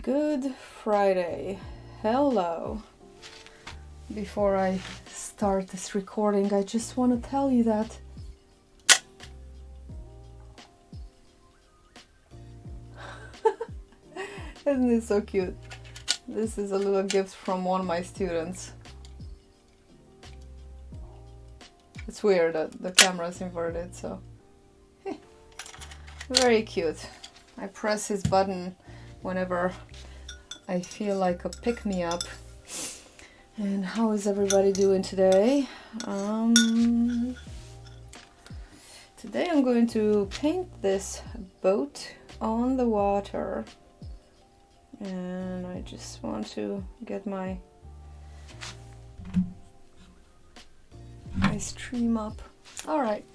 Good Friday. Hello. Before I start this recording, I just want to tell you that isn't it so cute? This is a little gift from one of my students. It's weird that the camera is inverted, so very cute. I press his button whenever I feel like a pick-me-up. And how is everybody doing today? Today I'm going to paint this boat on the water. And I just want to get my stream up. Alright,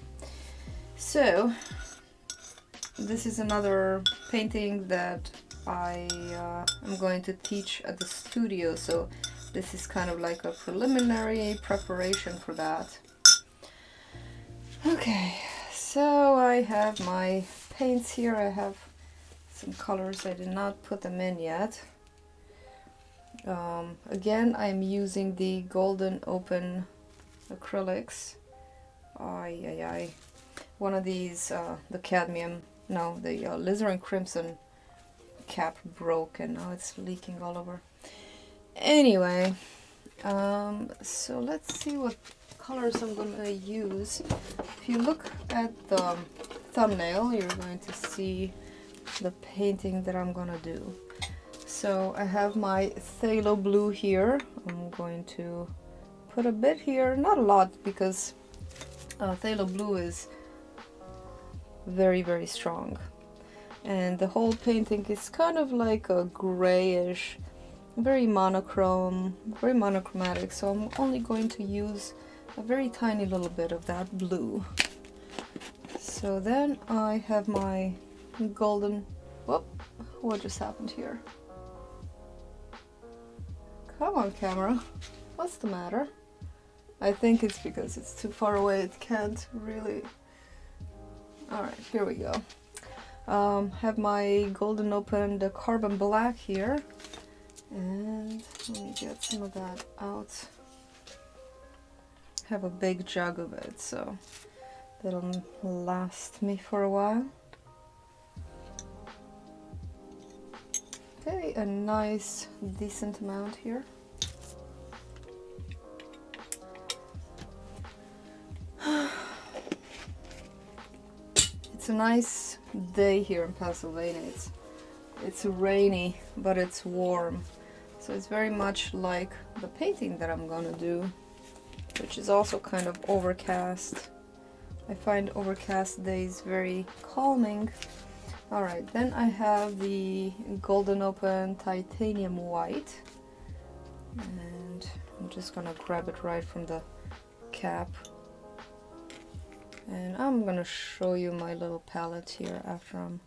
so this is another painting that I am going to teach at the studio, so this is kind of like a preliminary preparation for that. Okay, so I have my paints here. I have some colors. I did not put them in yet. Again, I'm using the Golden Open Acrylics. One of these, the cadmium, no, the Alizarin Crimson cap broke and now it's leaking all over. Anyway, so let's see what colors I'm going to use. If you look at the thumbnail, you're going to see the painting that I'm going to do. So I have my phthalo blue here. I'm going to put a bit here, not a lot, because phthalo blue is very, very strong. And the whole painting is kind of like a grayish, very monochromatic, so I'm only going to use a very tiny little bit of that blue. So then I have my golden, whoop, what just happened here? Come on, camera, what's the matter? I think it's because it's too far away, it can't really. Alright, here we go. Have my Golden Open, the carbon black here, and let me get some of that out. Have a big jug of it, so that'll last me for a while. Okay, a nice decent amount here. It's a nice day here in Pennsylvania. It's rainy, but it's warm. So it's very much like the painting that I'm gonna do, which is also kind of overcast. I find overcast days very calming. Alright, then I have the Golden Open Titanium White. And I'm just gonna grab it right from the cap. And I'm gonna show you my little palette here after I'm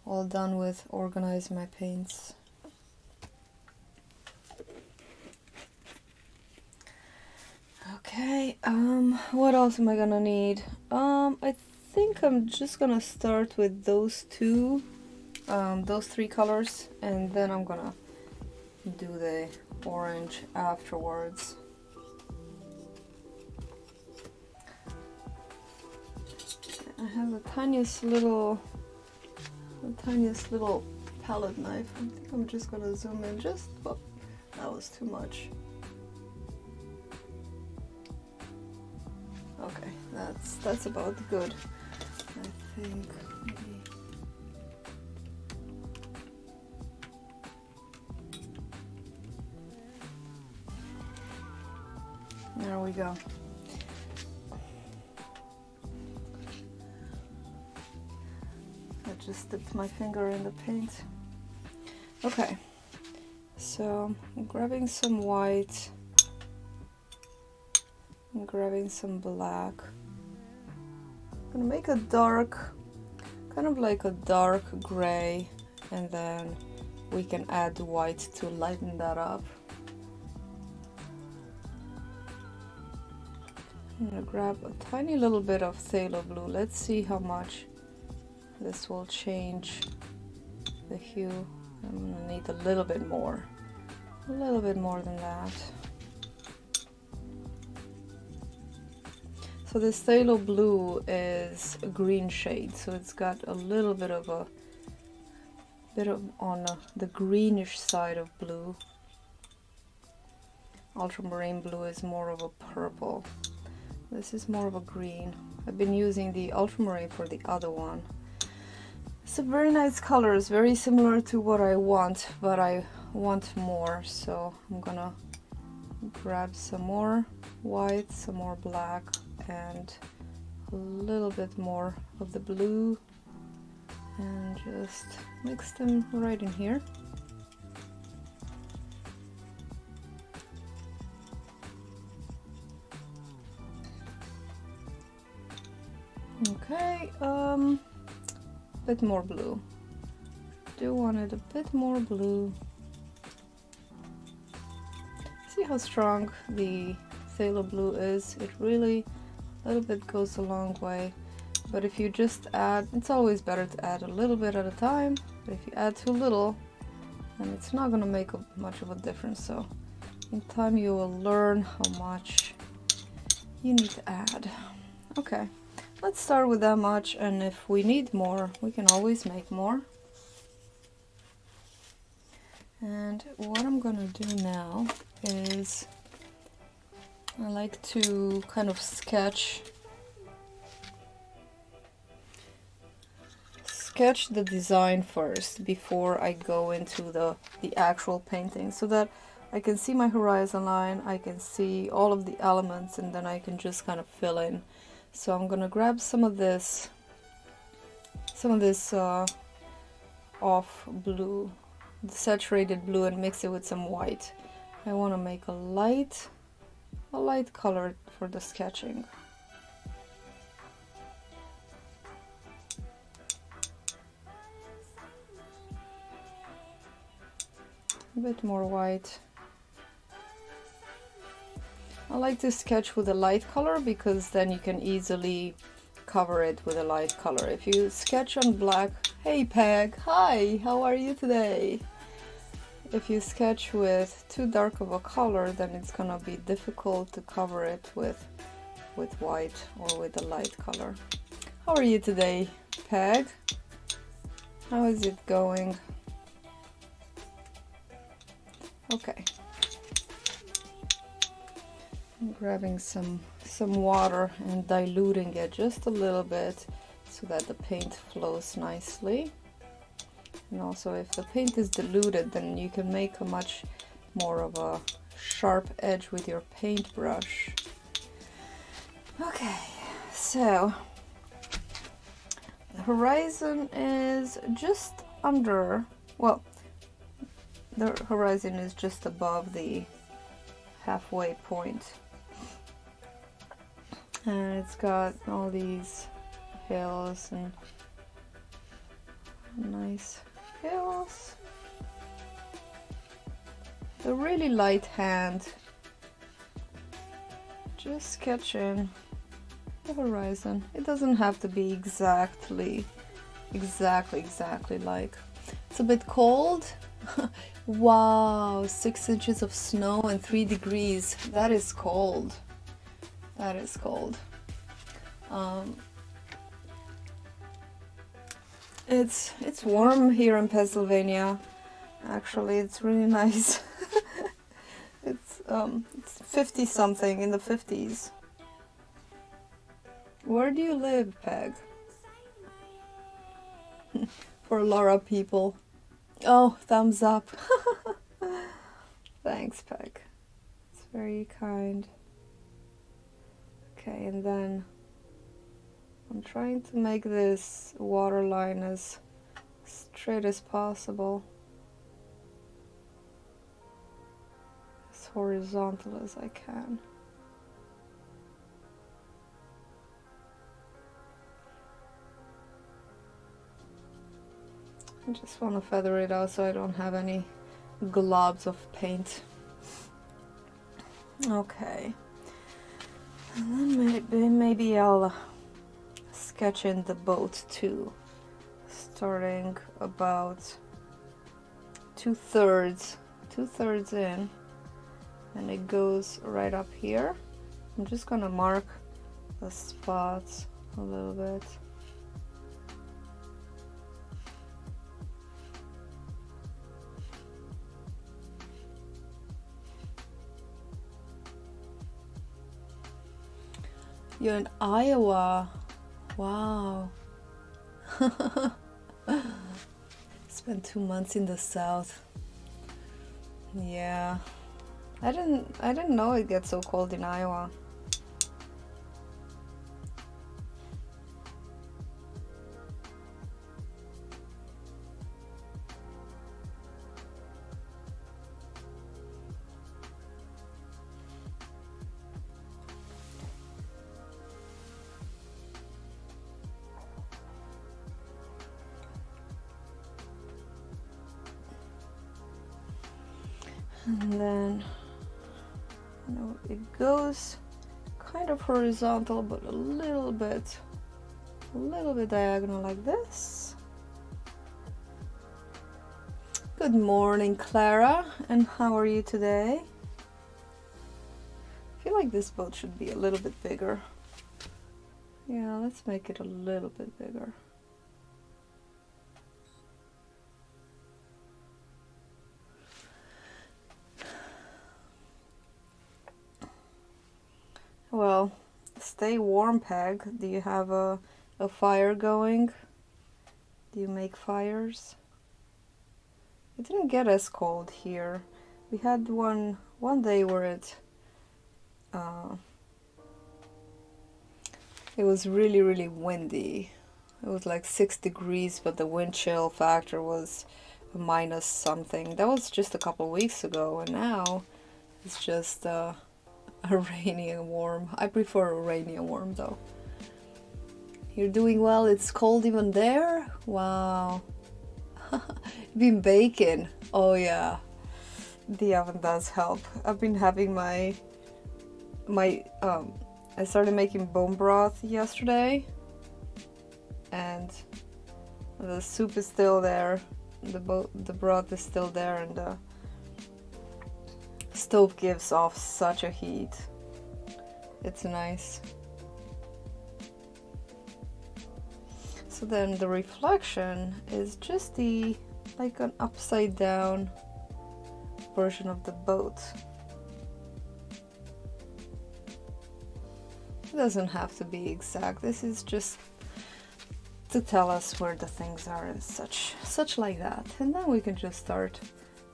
all done with organizing my paints. Okay, what else am I gonna need? I think I'm just gonna start with those three colors, and then I'm gonna do the orange afterwards. I have the tiniest little palette knife. I think I'm just gonna zoom in just, oh, that was too much. Okay, that's about good. I think maybe. There we go. I just dipped my finger in the paint. Okay, so I'm grabbing some white. I'm grabbing some black. I'm gonna make a dark, kind of like a dark gray, and then we can add the white to lighten that up. I'm gonna grab a tiny little bit of phthalo blue. Let's see how much this will change the hue. I'm gonna need a little bit more than that. So this phthalo blue is a green shade, so it's got a little bit of on the greenish side of blue. Ultramarine blue is more of a purple. This is more of a green. I've been using the ultramarine for the other one. It's a very nice color. It's very similar to what I want, but I want more, so I'm gonna grab some more white, some more black, and a little bit more of the blue, and just mix them right in here. Okay, bit more blue. Do want it a bit more blue. See how strong the phthalo blue is? It really a little bit goes a long way. But if you just add, it's always better to add a little bit at a time. But if you add too little, then it's not going to make much of a difference. So in time you will learn how much you need to add. Okay, let's start with that much, and if we need more, we can always make more. And what I'm gonna do now is I like to kind of sketch the design first before I go into the actual painting, so that I can see my horizon line, I can see all of the elements, and then I can just kind of fill in. So I'm gonna grab some of this off blue, the saturated blue, and mix it with some white. I want to make a light color for the sketching. A bit more white. I like to sketch with a light color because then you can easily cover it with a light color. If you sketch on black, hey Peg, hi, how are you today? If you sketch with too dark of a color, then it's gonna be difficult to cover it with white or with a light color. How are you today, Peg? How is it going? Okay. I'm grabbing some water and diluting it just a little bit so that the paint flows nicely. And also, if the paint is diluted, then you can make a much more of a sharp edge with your paintbrush. Okay, so the horizon is just under, well, the horizon is just above the halfway point. And it's got all these hills and nice hills. The really light hand, just sketching the horizon. It doesn't have to be exactly like. It's a bit cold. Wow, 6 inches of snow and 3 degrees. That is cold. That is cold. It's warm here in Pennsylvania. Actually, it's really nice. It's 50 something, in the 50s. Where do you live, Peg? For a lot of people. Oh, thumbs up. Thanks, Peg. It's very kind. Okay, and then I'm trying to make this waterline as straight as possible, as horizontal as I can. I just want to feather it out so I don't have any globs of paint. Okay. And then maybe I'll sketch in the boat too, starting about 2/3 in, and it goes right up here. I'm just gonna mark the spots a little bit. You're in Iowa. Wow. Spent 2 months in the South. Yeah. I didn't know it gets so cold in Iowa. And then, you know, it goes kind of horizontal, but a little bit diagonal like this. Good morning, Clara, and how are you today? I feel like this boat should be a little bit bigger. Yeah, let's make it a little bit bigger. Well, stay warm, Peg. Do you have a fire going? Do you make fires? It didn't get as cold here. We had one day where it was really windy. It was like 6 degrees, but the wind chill factor was a minus something. That was just a couple weeks ago, and now it's just a rainy and warm. I prefer a rainy and warm though. You're doing well. It's cold even there? Wow. Been baking. Oh yeah. The oven does help. I've been having I started making bone broth yesterday, and the soup is still there. The broth is still there, and the stove gives off such a heat. It's nice. So then the reflection is just like an upside down version of the boat. It doesn't have to be exact. This is just to tell us where the things are and such like that. And then we can just start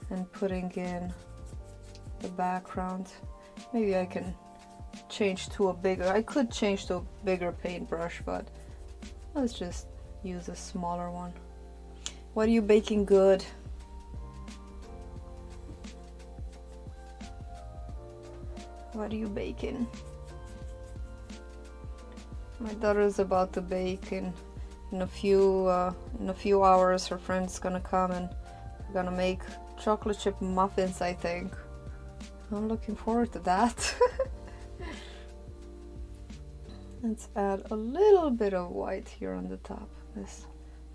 and putting in the background. Maybe I can change to a bigger, I could change to a bigger paintbrush, but let's just use a smaller one. What are you baking good? What are you baking? My daughter's about to bake in a few hours. Her friend's gonna come and we're gonna make chocolate chip muffins, I think. I'm looking forward to that. Let's add a little bit of white here on the top. This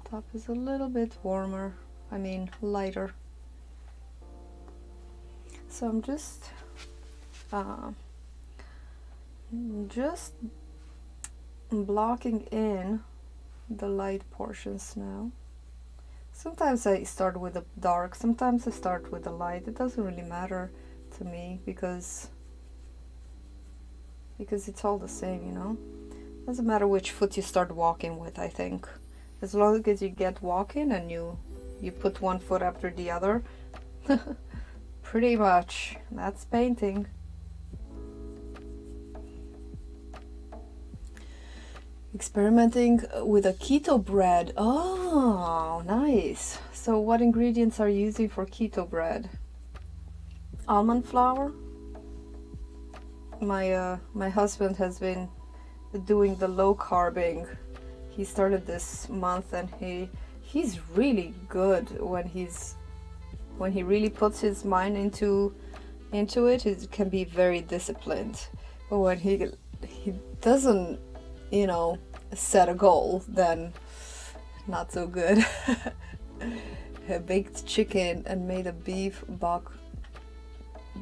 top is a little bit warmer, I mean lighter. So I'm just blocking in the light portions now. Sometimes I start with the dark, sometimes I start with the light. It doesn't really matter to me because it's all the same, you know. Doesn't matter which foot you start walking with, I think. As long as you get walking and you put one foot after the other, pretty much that's painting. Experimenting with a keto bread. Oh, nice. So what ingredients are you using for keto bread? Almond flour. My husband has been doing the low carbing. He started this month, and he's really good when he really puts his mind into it. It can be very disciplined, but when he doesn't, you know, set a goal, then not so good. baked chicken and made a beef bok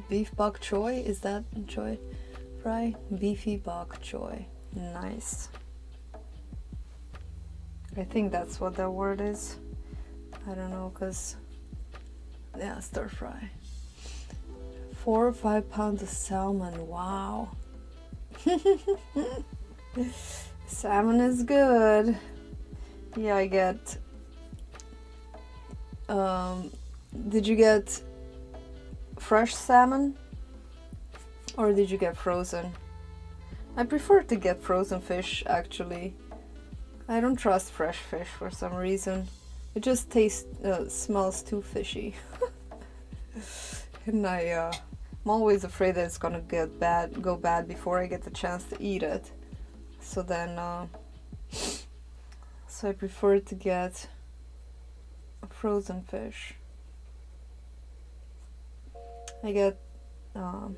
choy. Is that choy fry? Beefy bok choy. Nice. I think that's what that word is. I don't know, because yeah, stir fry. 4 or 5 pounds of salmon. Wow. Salmon is good. Yeah, I get did you get fresh salmon or did you get frozen? I prefer to get frozen fish, actually. I don't trust fresh fish for some reason. It just smells too fishy. And I'm always afraid that it's gonna go bad before I get the chance to eat it. So then, so I prefer to get a frozen fish. I get, how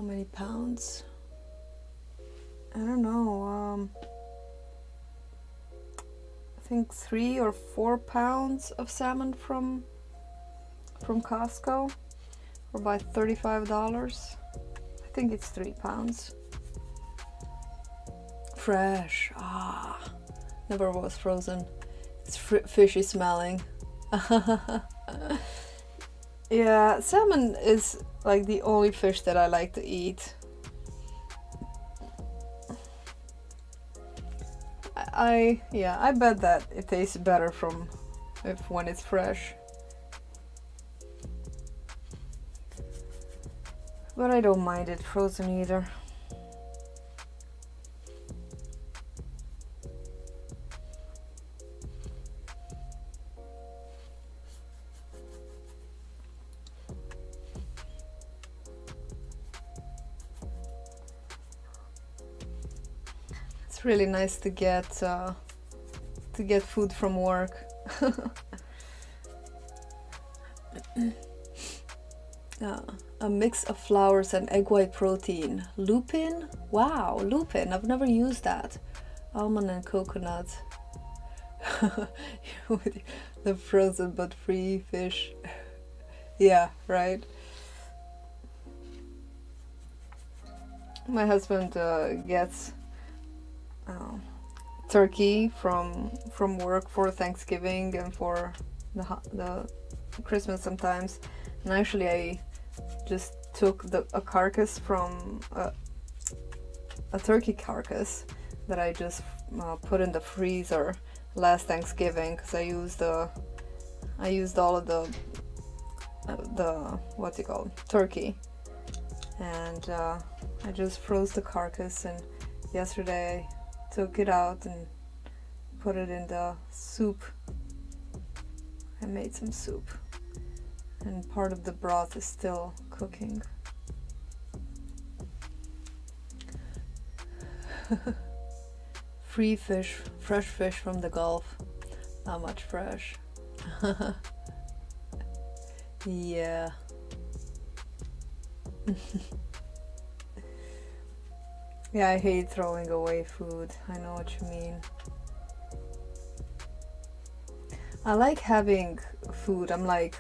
many pounds? I don't know, I think 3 or 4 pounds of salmon from Costco for about $35. I think it's 3 pounds. Fresh. Never was frozen. It's fishy smelling. Yeah, salmon is like the only fish that I like to eat. I bet that it tastes better when it's fresh. But I don't mind it frozen either. It's really nice to get food from work. A mix of flours and egg white protein. Lupin? Wow, lupin. I've never used that. Almond and coconut. With the frozen but free fish. Yeah, right. My husband gets turkey from work for Thanksgiving and for the Christmas sometimes. And actually I just took a carcass from a turkey carcass that I just put in the freezer last Thanksgiving, because I used all of the what's it called, turkey, and I just froze the carcass, and yesterday I took it out and put it in the soup. I made some soup, and part of the broth is still cooking. Free fish, fresh fish from the Gulf. Not much fresh. Yeah. Yeah, I hate throwing away food. I know what you mean. I like having food. I'm like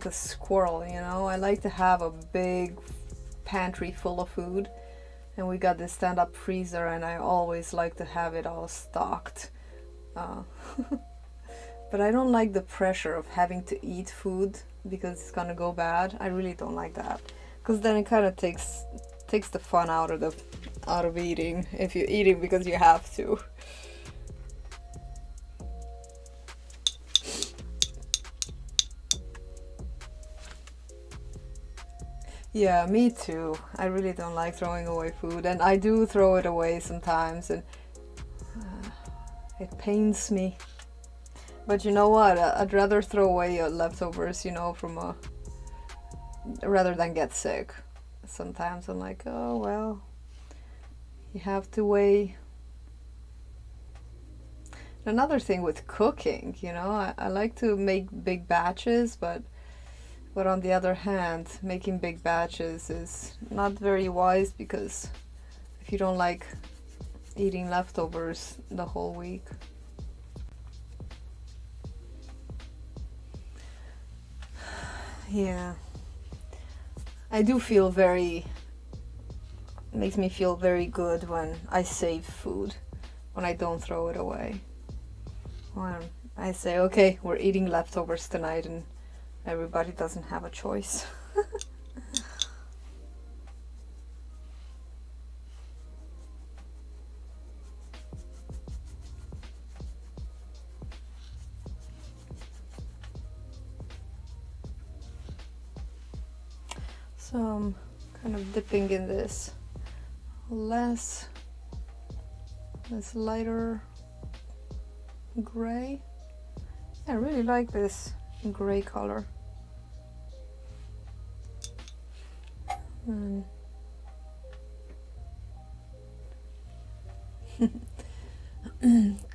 a squirrel, you know? I like to have a big pantry full of food. And we got this stand-up freezer, and I always like to have it all stocked. But I don't like the pressure of having to eat food because it's gonna go bad. I really don't like that, because then it kind of takes the fun out of eating, if you're eating because you have to. Yeah, me too. I really don't like throwing away food, and I do throw it away sometimes, and it pains me. But you know what? I'd rather throw away leftovers, you know, rather than get sick. Sometimes I'm like, oh well, you have to weigh. Another thing with cooking, you know, I like to make big batches, but on the other hand, making big batches is not very wise, because if you don't like eating leftovers the whole week. Yeah. I do feel makes me feel very good when I save food, when I don't throw it away. When I say, okay, we're eating leftovers tonight and everybody doesn't have a choice. So I'm kind of dipping in this less lighter gray. I really like this gray color. And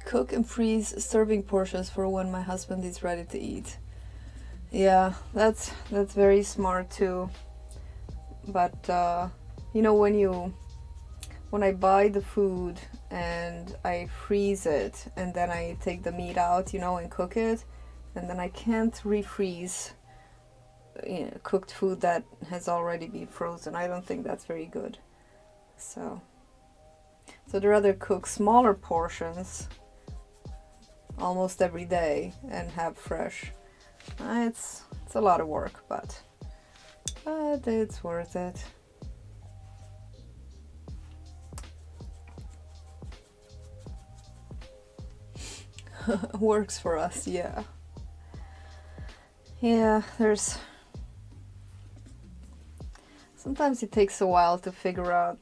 cook and freeze serving portions for when my husband is ready to eat. Yeah, that's very smart too. But you know, when I buy the food and I freeze it and then I take the meat out, you know, and cook it, and then I can't refreeze, you know, cooked food that has already been frozen. I don't think that's very good. So I'd rather cook smaller portions almost every day and have fresh. It's a lot of work, but it's worth it. Works for us, yeah. Yeah, sometimes it takes a while to figure out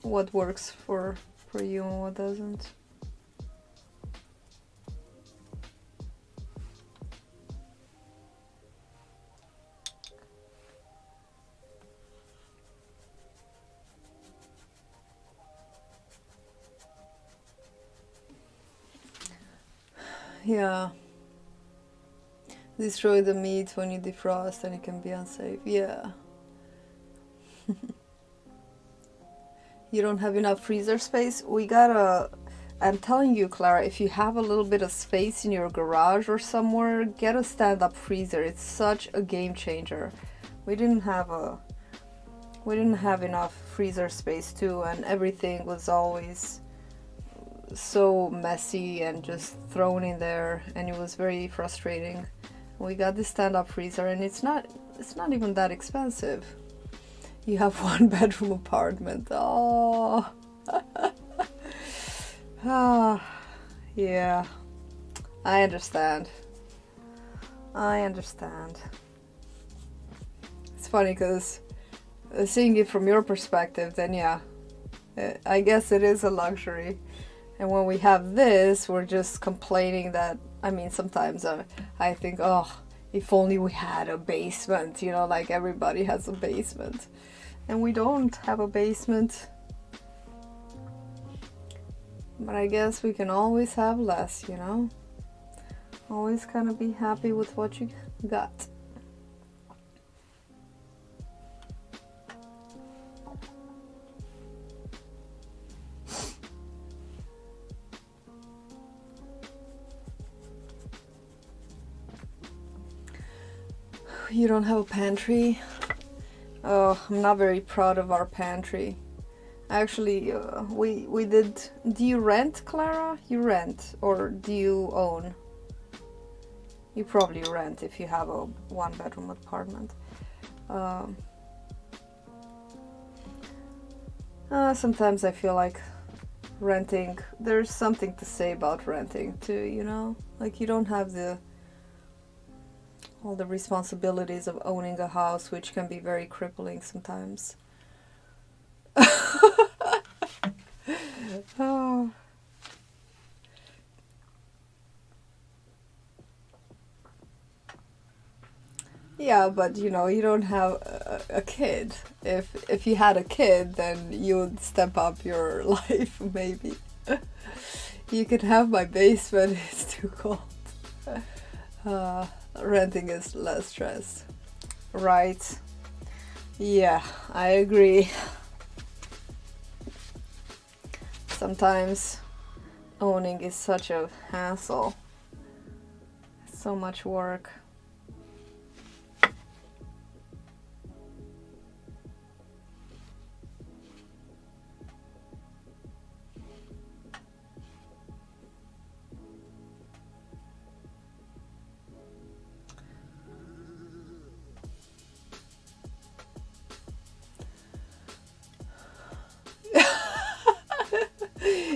what works for you and what doesn't. Yeah. Destroy the meat when you defrost and it can be unsafe. Yeah. You don't have enough freezer space? I'm telling you, Clara, if you have a little bit of space in your garage or somewhere, get a stand-up freezer. It's such a game changer. We didn't have enough freezer space too, and everything was always so messy and just thrown in there, and it was very frustrating. We got this stand-up freezer, and it's not even that expensive. You have one bedroom apartment. Oh. Yeah, I understand. It's funny because seeing it from your perspective, then yeah, I guess it is a luxury. And when we have this, we're just complaining that, I mean, sometimes I think, oh, if only we had a basement, you know, like everybody has a basement. And we don't have a basement. But I guess we can always have less, you know? Always kind of be happy with what you got. You don't have a pantry? Oh, I'm not very proud of our pantry. Actually, we did. Do you rent, Clara? You rent, or do you own? You probably rent if you have a one-bedroom apartment. Sometimes I feel like renting. There's something to say about renting too, you know? Like you don't have all the responsibilities of owning a house, which can be very crippling sometimes. Oh. Yeah, but you know, you don't have a kid. If you had a kid, then you would step up your life, maybe. You could have my basement, it's too cold. Renting is less stress. Right. Yeah, I agree. Sometimes owning is such a hassle. So much work.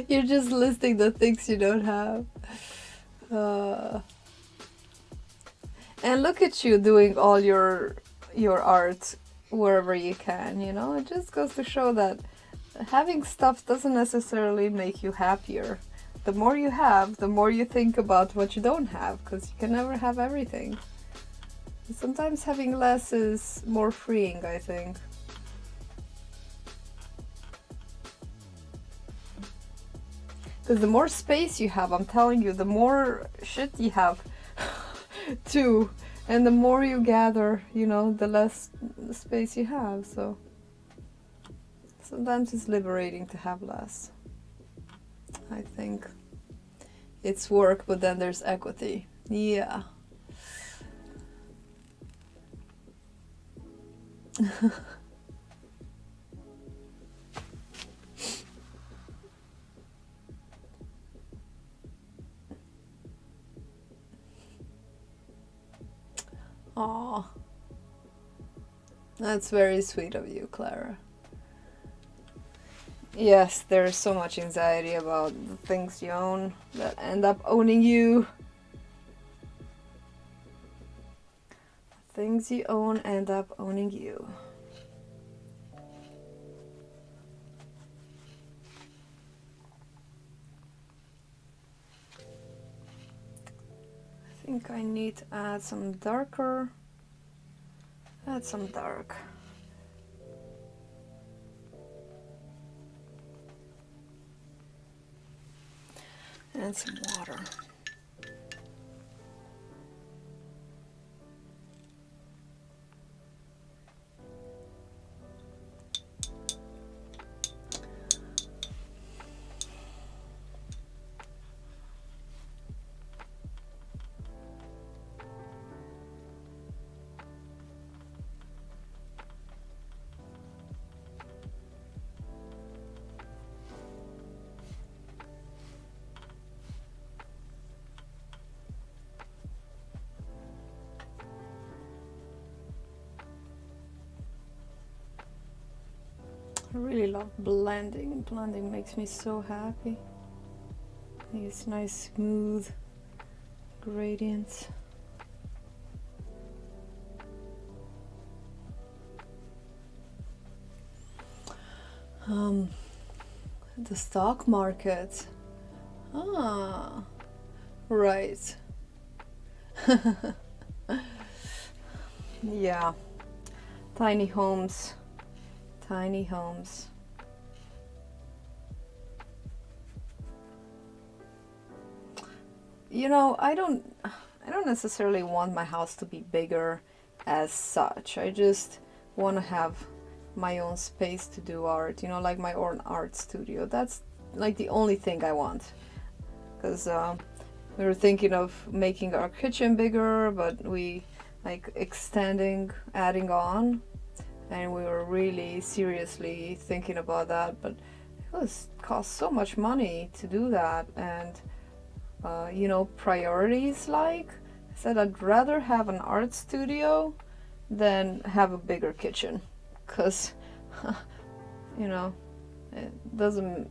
You're just listing the things you don't have. And look at you doing all your art wherever you can, you know? It just goes to show that having stuff doesn't necessarily make you happier. The more you have, the more you think about what you don't have, because you can never have everything. Sometimes having less is more freeing, I think. Because the more space you have, I'm telling you, the more shit you have too. And the more you gather, you know, the less space you have. So sometimes it's liberating to have less. I think it's work, but then there's equity. Yeah. Aw, that's very sweet of you, Clara. Yes, there's so much anxiety about the things you own that end up owning you. Things you own end up owning you. I think I need to add some darker. Add some dark. And some water. I really love blending. Blending makes me so happy. These nice smooth gradients. The stock market. Ah, right. Yeah, tiny homes. Tiny homes. You know, I don't necessarily want my house to be bigger as such. I just want to have my own space to do art, you know, like my own art studio. That's like the only thing I want. Because we were thinking of making our kitchen bigger, but we like extending, adding on. And we were really seriously thinking about that, but it cost so much money to do that. And you know, priorities, like I said, I'd rather have an art studio than have a bigger kitchen, because you know, it doesn't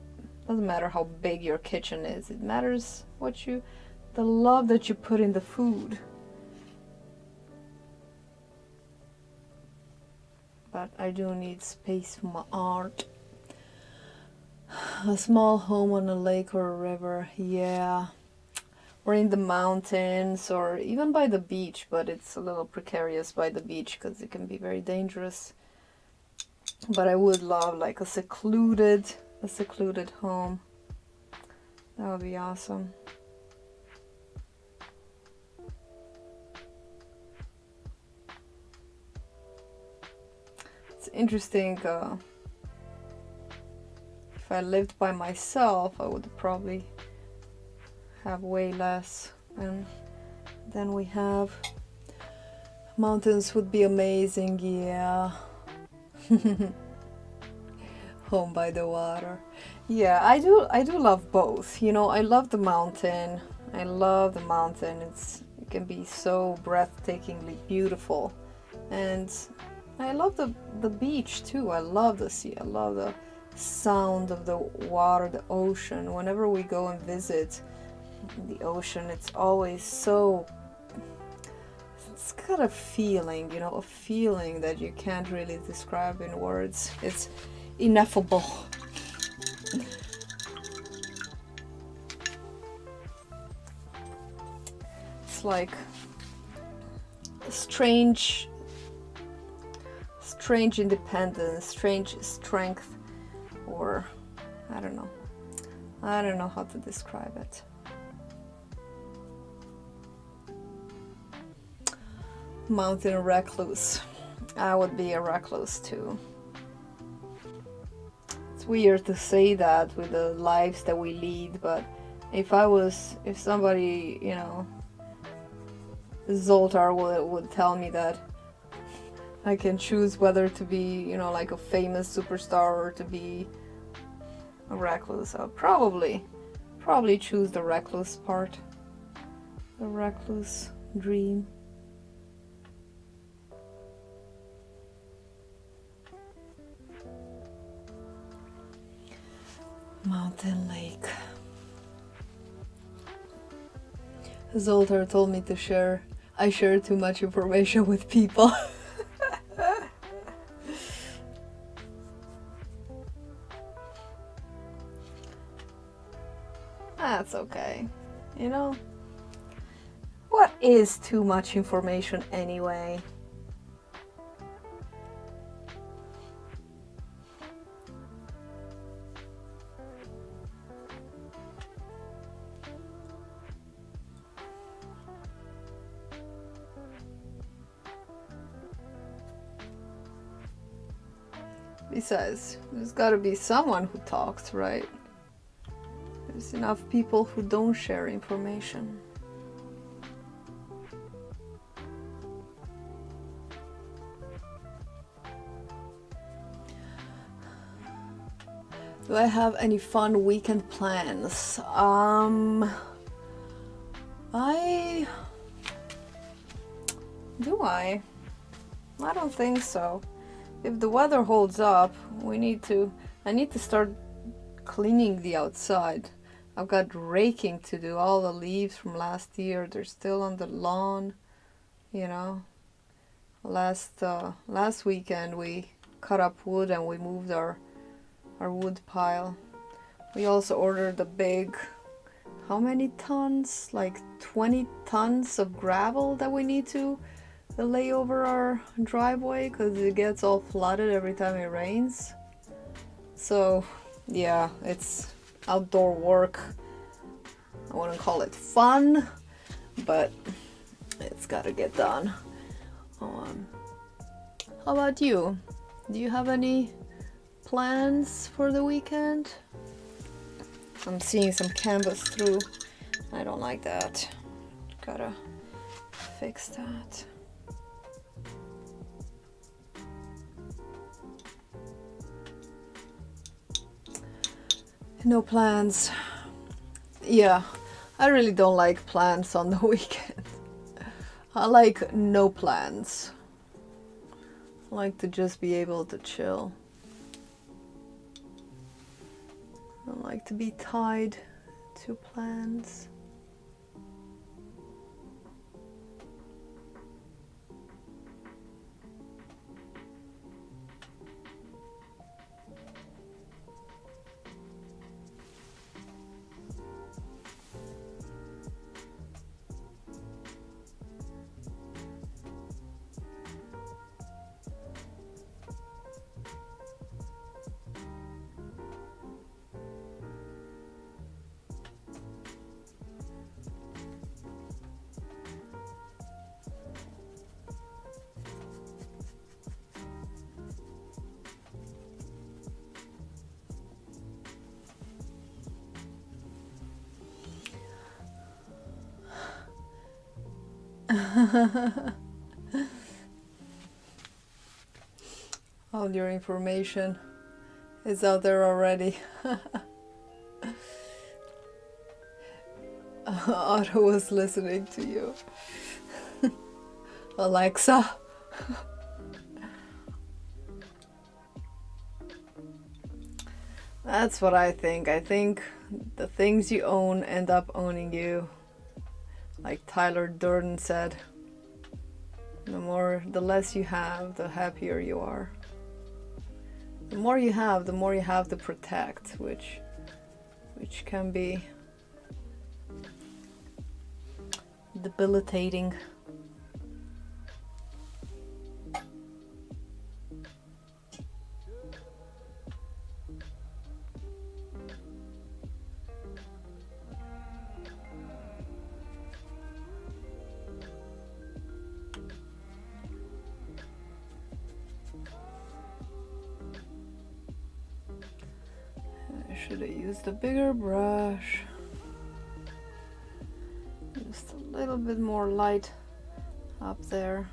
matter how big your kitchen is. It matters the love that you put in the food. But I do need space for my art. A small home on a lake or a river, yeah. Or in the mountains, or even by the beach, but it's a little precarious by the beach because it can be very dangerous. But I would love like a secluded home. That would be awesome. It's interesting. If I lived by myself, I would probably have way less than we have. Mountains would be amazing, yeah. Home by the water. Yeah, I do love both. You know, I love the mountain. It can be so breathtakingly beautiful. And I love the beach too. I love the sea. I love the sound of the water, the ocean. Whenever we go and visit the ocean, it's always so, it's got a feeling, you know, a feeling that you can't really describe in words. It's ineffable. It's like a strange independence, strange strength, or I don't know how to describe it. Mountain recluse. I would be a recluse too. It's weird to say that with the lives that we lead, but if somebody, you know, Zoltar would tell me that I can choose whether to be, you know, like a famous superstar or to be a recluse, I'll probably choose the recluse part. The recluse dream. Mountain lake. Zoltar told me to share. I share too much information with people. That's okay. You know, what is too much information anyway? Besides, there's gotta be someone who talks, right? There's enough people who don't share information. Do I have any fun weekend plans? I don't think so. If the weather holds up, I need to start cleaning the outside. I've got raking to do. All the leaves from last year, they're still on the lawn, you know. Last weekend we cut up wood and we moved our wood pile. We also ordered a big, how many tons? Like 20 tons of gravel that we need to lay over our driveway because it gets all flooded every time it rains. So yeah, it's outdoor work. I wouldn't call it fun, but it's gotta get done. How about you? Do you have any plans for the weekend? I'm seeing some canvas through. I don't like that. Gotta fix that. No plans. Yeah, I really don't like plans on the weekend. I like no plans. I like to just be able to chill. I don't like to be tied to plans. All your information is out there already. Otto was listening to you. Alexa. That's what I think. I think the things you own end up owning you. Like Tyler Durden said, the less you have, the happier you are. The more you have to protect, which can be debilitating. Should have used a bigger brush. Just a little bit more light up there.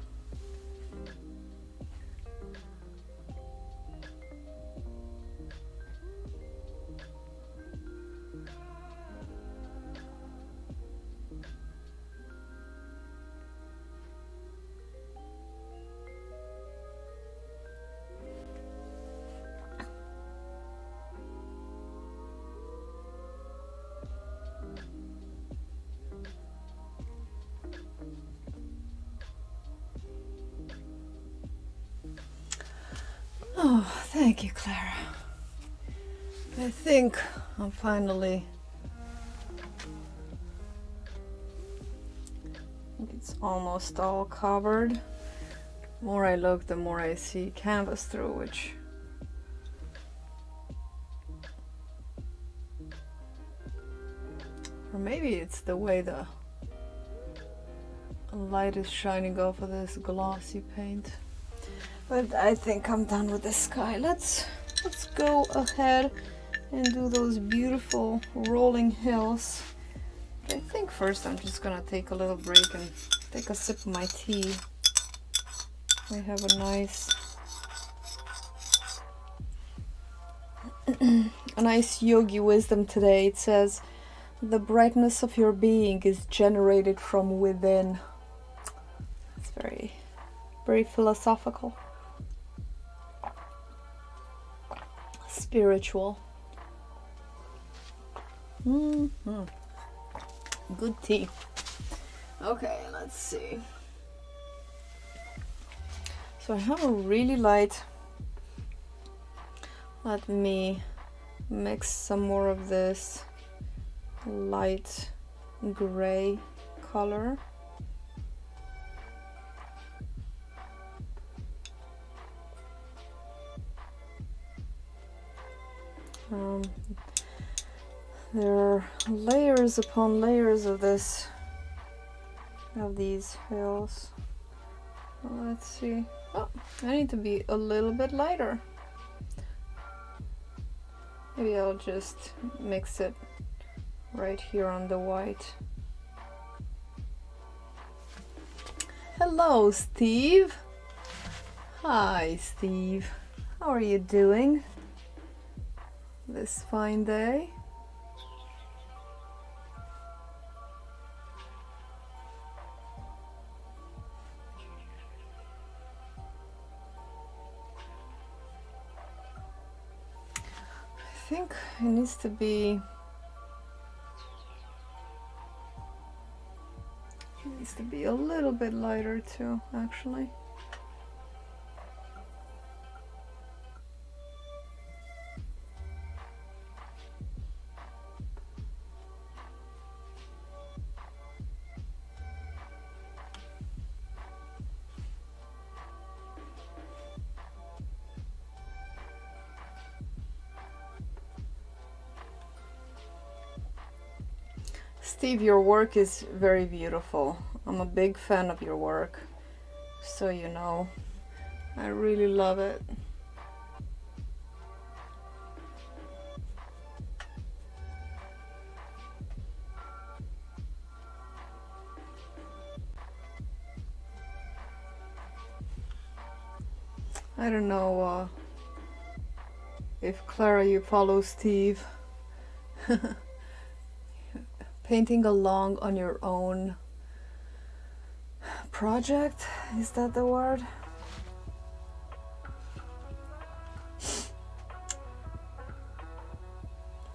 Oh, thank you, Clara. I think I'm finally... it's almost all covered. The more I look, the more I see canvas through, which... or maybe it's the way the light is shining off of this glossy paint. But I think I'm done with the sky. Let's go ahead and do those beautiful rolling hills. I think first I'm just gonna take a little break and take a sip of my tea. I have a nice a nice yogi wisdom today. It says, the brightness of your being is generated from within. It's very, very philosophical. Spiritual. Good tea. Okay, let's see. So I have a really light. Let me mix some more of this light gray color. There are layers upon layers of this, of these hills. Let's see. Oh, I need to be a little bit lighter. Maybe I'll just mix it right here on the white. Hello, Steve. Hi, Steve. How are you doing this fine day? I think it needs to be a little bit lighter too, actually. Steve, your work is very beautiful. I'm a big fan of your work, so you know. I really love it. I don't know if Clara, you follow Steve. Painting along on your own project, is that the word?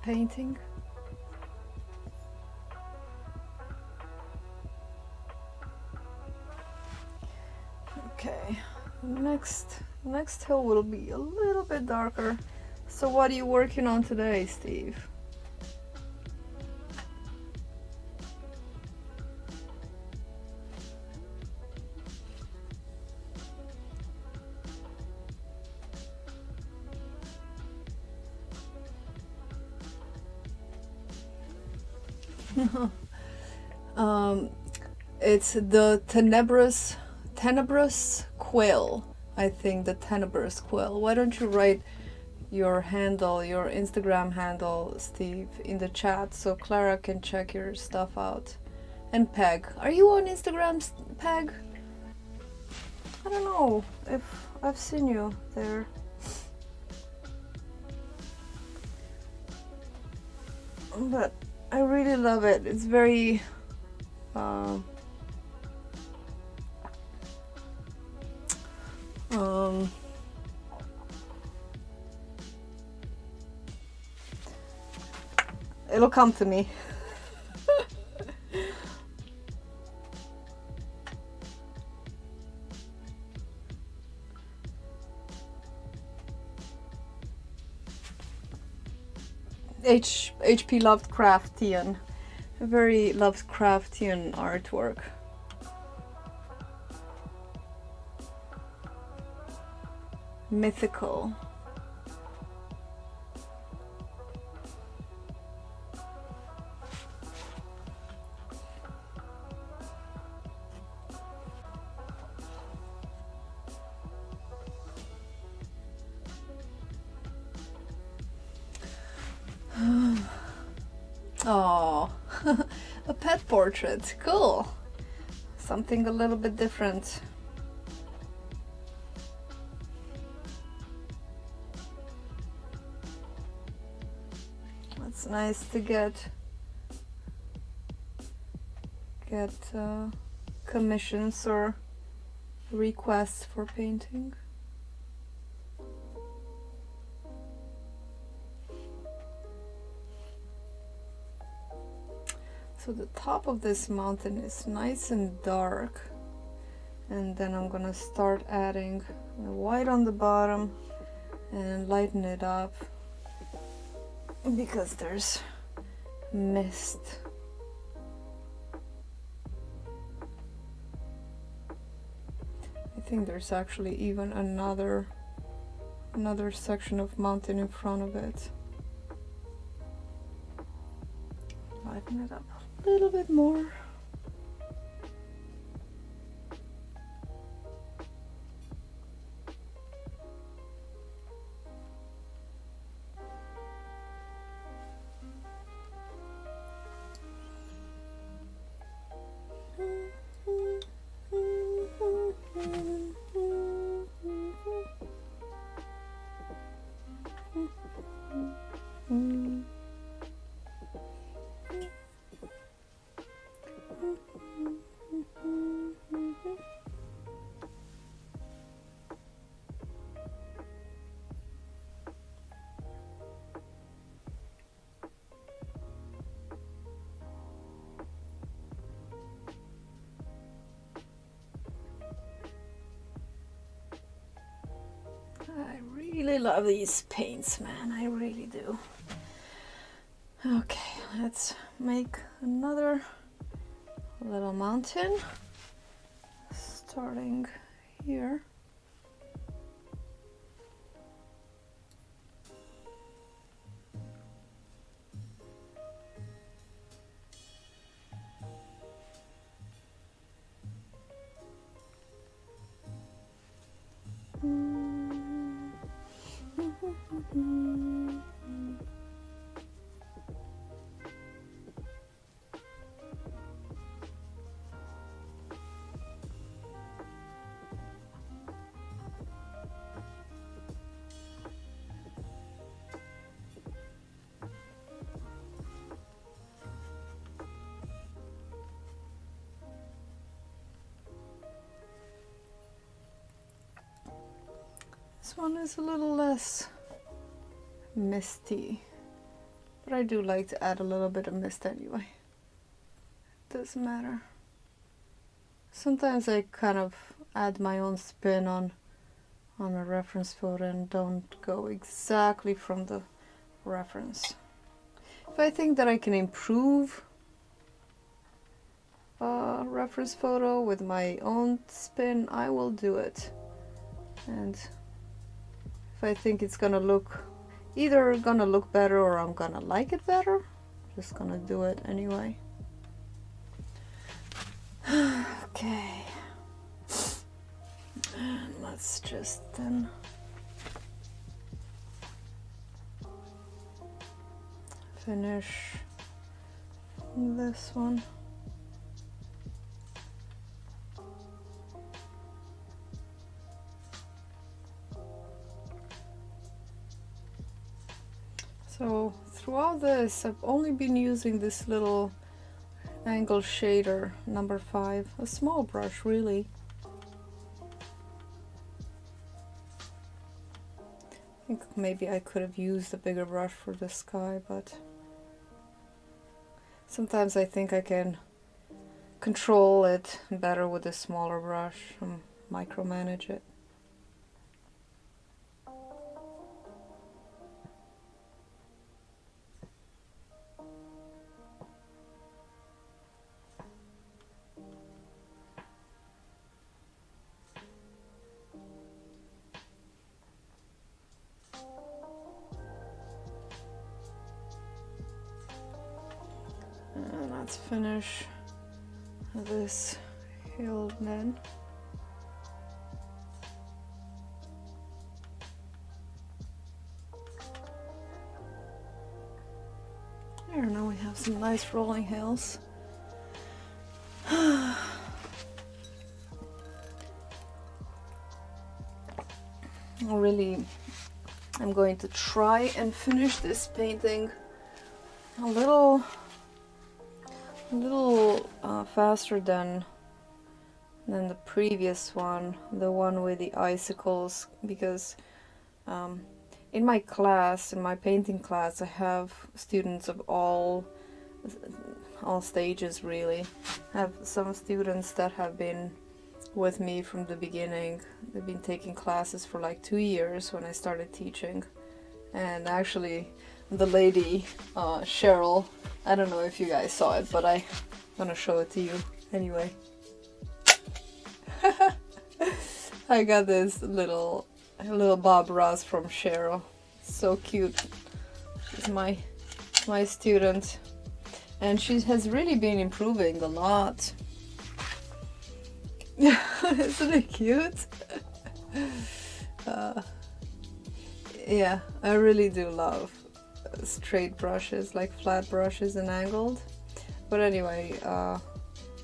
painting. Okay, next hill will be a little bit darker. So what are you working on today, Steve? It's the tenebrous quill. I think the tenebrous quill. Why don't you write your handle, your Instagram handle, Steve, in the chat so Clara can check your stuff out. And Peg, are you on Instagram, Peg? I don't know if I've seen you there. But I really love it. It's very it'll come to me. HP Lovecraftian. Very Lovecraftian artwork. Mythical. Oh, a pet portrait. Cool. Something a little bit different. It's nice to get commissions or requests for painting. So the top of this mountain is nice and dark, and then I'm gonna start adding the white on the bottom and lighten it up because there's mist. I think there's actually even another section of mountain in front of it. Lighten it up a little bit more. I really love these paints, man. I really do. Okay, let's make another little mountain starting here. This one is a little less misty, But I do like to add a little bit of mist anyway. Doesn't matter. Sometimes I kind of add my own spin on a reference photo and don't go exactly from the reference. If I think that I can improve a reference photo with my own spin, I will do it. And if I think it's gonna look either gonna look better or I'm gonna like it better, I'm just gonna do it anyway. Okay, and let's just then finish this one. So throughout this, I've only been using this little angle shader number 5, a small brush really. I think maybe I could have used a bigger brush for the sky, but sometimes I think I can control it better with a smaller brush and micromanage it. And let's finish this hill then. There, now we have some nice rolling hills. I'm going to try and finish this painting a little faster than the previous one, the one with the icicles, because in my class, in my painting class, I have students of all stages really. I have some students that have been with me from the beginning. They've been taking classes for like 2 years when I started teaching. And actually the lady, Cheryl, I don't know if you guys saw it, but I'm gonna show it to you anyway. I got this little Bob Ross from Cheryl. So cute. She's my student. And she has really been improving a lot. Isn't it cute? Yeah, I really do love straight brushes, like flat brushes and angled. But anyway,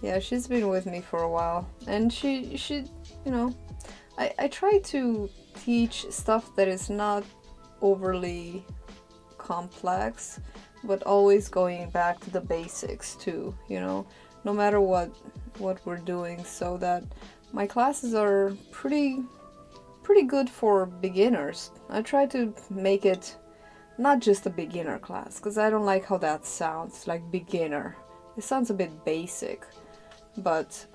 yeah, she's been with me for a while, and she you know, I try to teach stuff that is not overly complex, but always going back to the basics too, you know, no matter what we're doing, so that my classes are pretty good for beginners. I try to make it not just a beginner class, because I don't like how that sounds, like beginner. It sounds a bit basic. But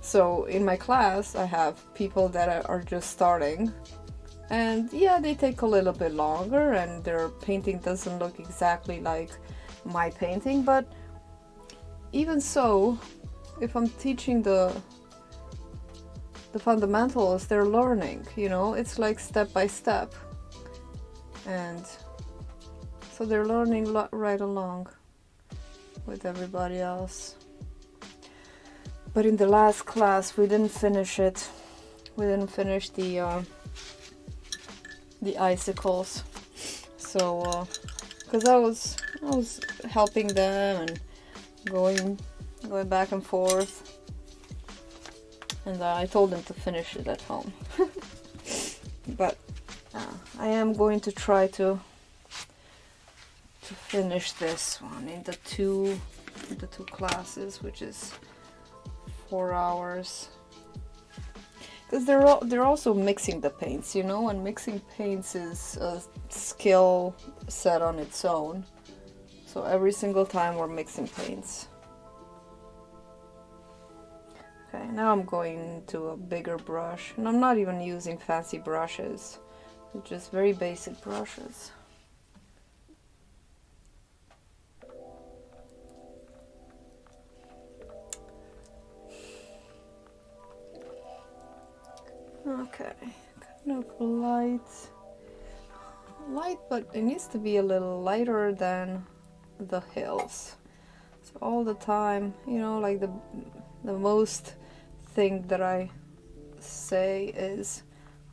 so in my class I have people that are just starting, and yeah, they take a little bit longer and their painting doesn't look exactly like my painting, but even so, if I'm teaching the fundamentals, they're learning, you know, it's like step by step, and so they're learning right along with everybody else. But in the last class we didn't finish it. We didn't finish the icicles, so because I was helping them and going back and forth, and I told them to finish it at home. But I am going to try to finish this one in the two classes, which is 4 hours. because they're also mixing the paints, you know, and mixing paints is a skill set on its own. So every single time we're mixing paints. Okay, now I'm going to a bigger brush, and I'm not even using fancy brushes, just very basic brushes. Okay, kind of light, but it needs to be a little lighter than the hills. So all the time, you know, like the most thing that I say is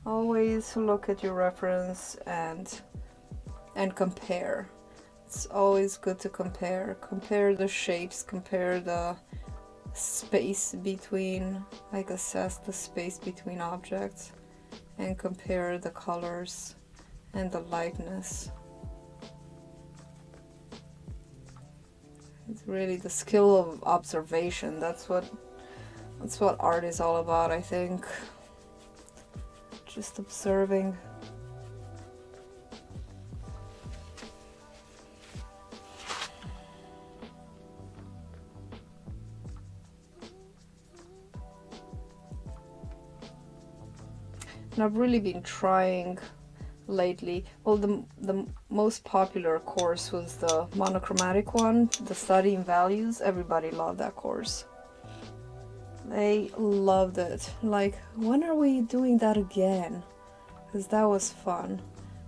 always look at your reference and compare. It's always good to compare the shapes, compare the space between, like assess the space between objects, and compare the colors and the lightness. It's really the skill of observation. That's what art is all about, I think. Just observing. And I've really been trying lately. Well, the most popular course was the monochromatic one, the studying values. Everybody loved that course. They loved it. Like, when are we doing that again? Because that was fun.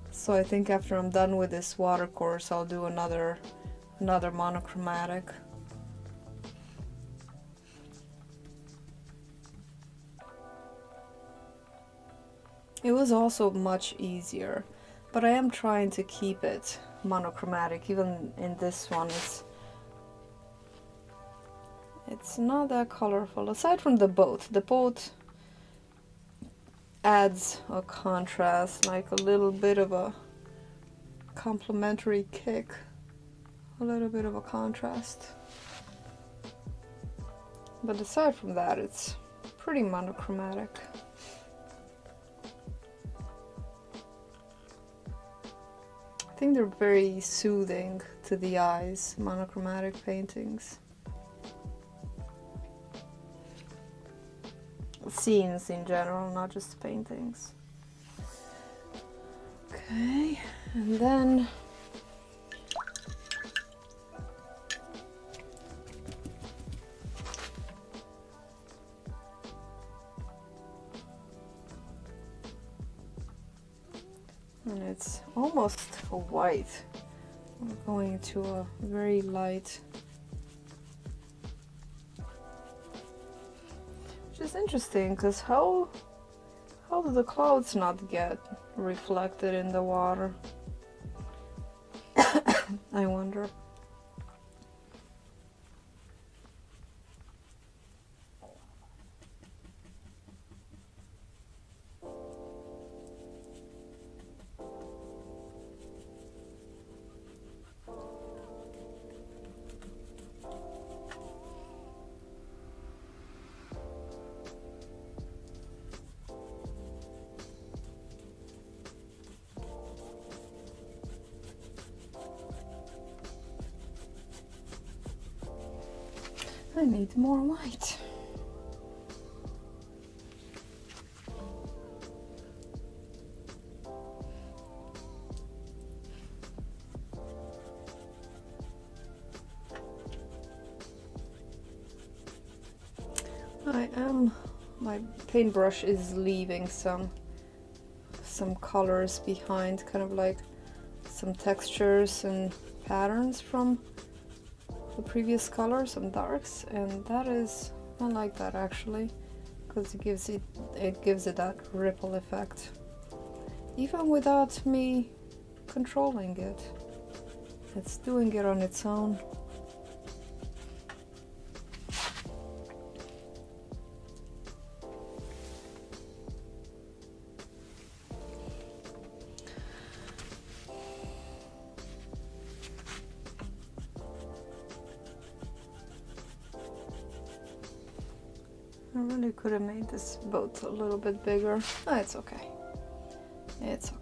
So I think after I'm done with this water course, I'll do another monochromatic. It was also much easier, but I am trying to keep it monochromatic. Even in this one, it's not that colorful. Aside from the boat adds a contrast, like a little bit of a complementary kick, a little bit of a contrast. But aside from that, it's pretty monochromatic. I think they're very soothing to the eyes, monochromatic paintings. Scenes in general, not just paintings. Okay, and then and it's almost white. We're going to a very light, which is interesting, because how do the clouds not get reflected in the water? I wonder. I need more white. My paintbrush is leaving some colors behind, kind of like some textures and patterns from the previous color, some darks, and that is, I like that actually, because it gives it that ripple effect, even without me controlling it. It's doing it on its own. really could have made this boat a little bit bigger. Oh, it's okay. It's okay.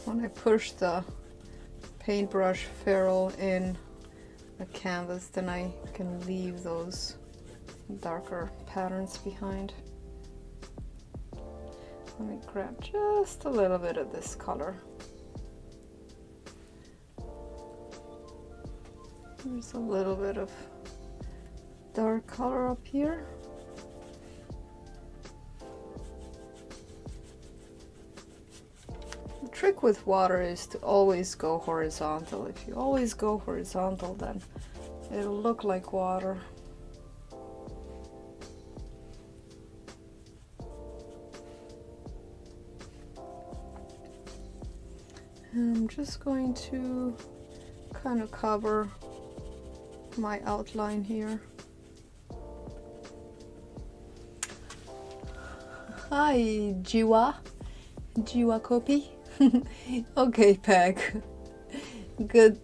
When I push the paintbrush ferrule in the canvas, then I can leave those darker patterns behind. Let me grab just a little bit of this color. There's a little bit of dark color up here. The trick with water is to always go horizontal. If you always go horizontal, then it'll look like water. And I'm just going to kind of cover my outline here. Hi, Jiwa Kopi. Okay, Peg. Good.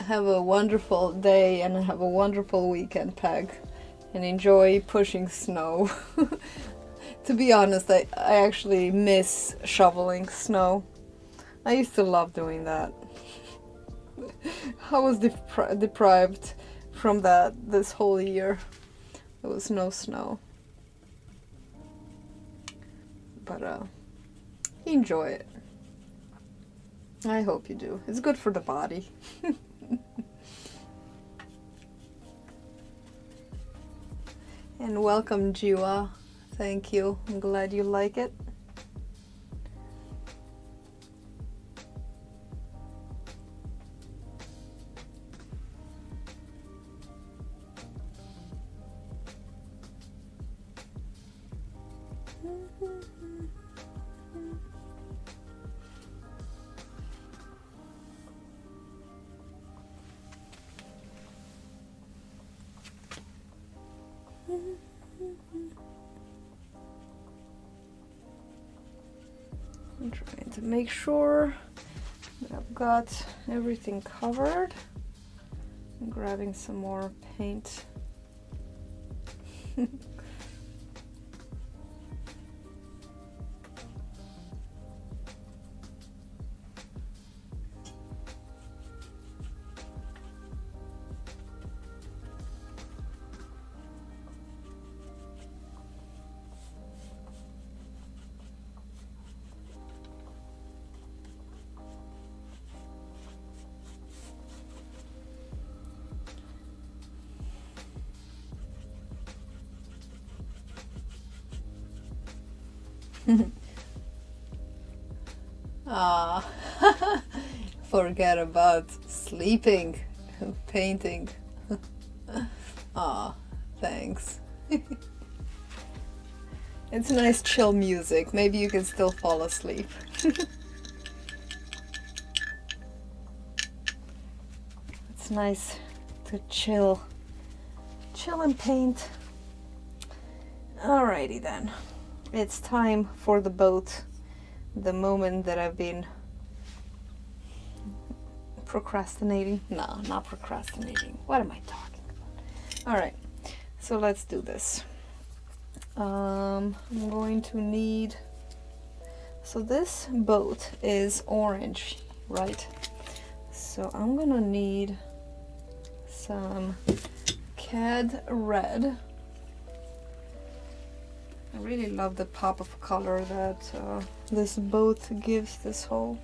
Have a wonderful day and have a wonderful weekend, Peg. And enjoy pushing snow. To be honest, I actually miss shoveling snow. I used to love doing that. I was deprived from that this whole year. There was no snow. But enjoy it. I hope you do. It's good for the body. And welcome, Jiwa. Thank you. I'm glad you like it. I'm trying to make sure that I've got everything covered. I'm grabbing some more paint. Ah, forget about sleeping, painting. Ah, thanks. It's nice chill music. Maybe you can still fall asleep. It's nice to chill and paint. Alrighty then. It's time for the boat. The moment that I've been procrastinating. No, not procrastinating. What am I talking about? All right, so let's do this. I'm going to need, so this boat is orange, right? So I'm gonna need some cad red. I really love the pop of color that this boat gives this whole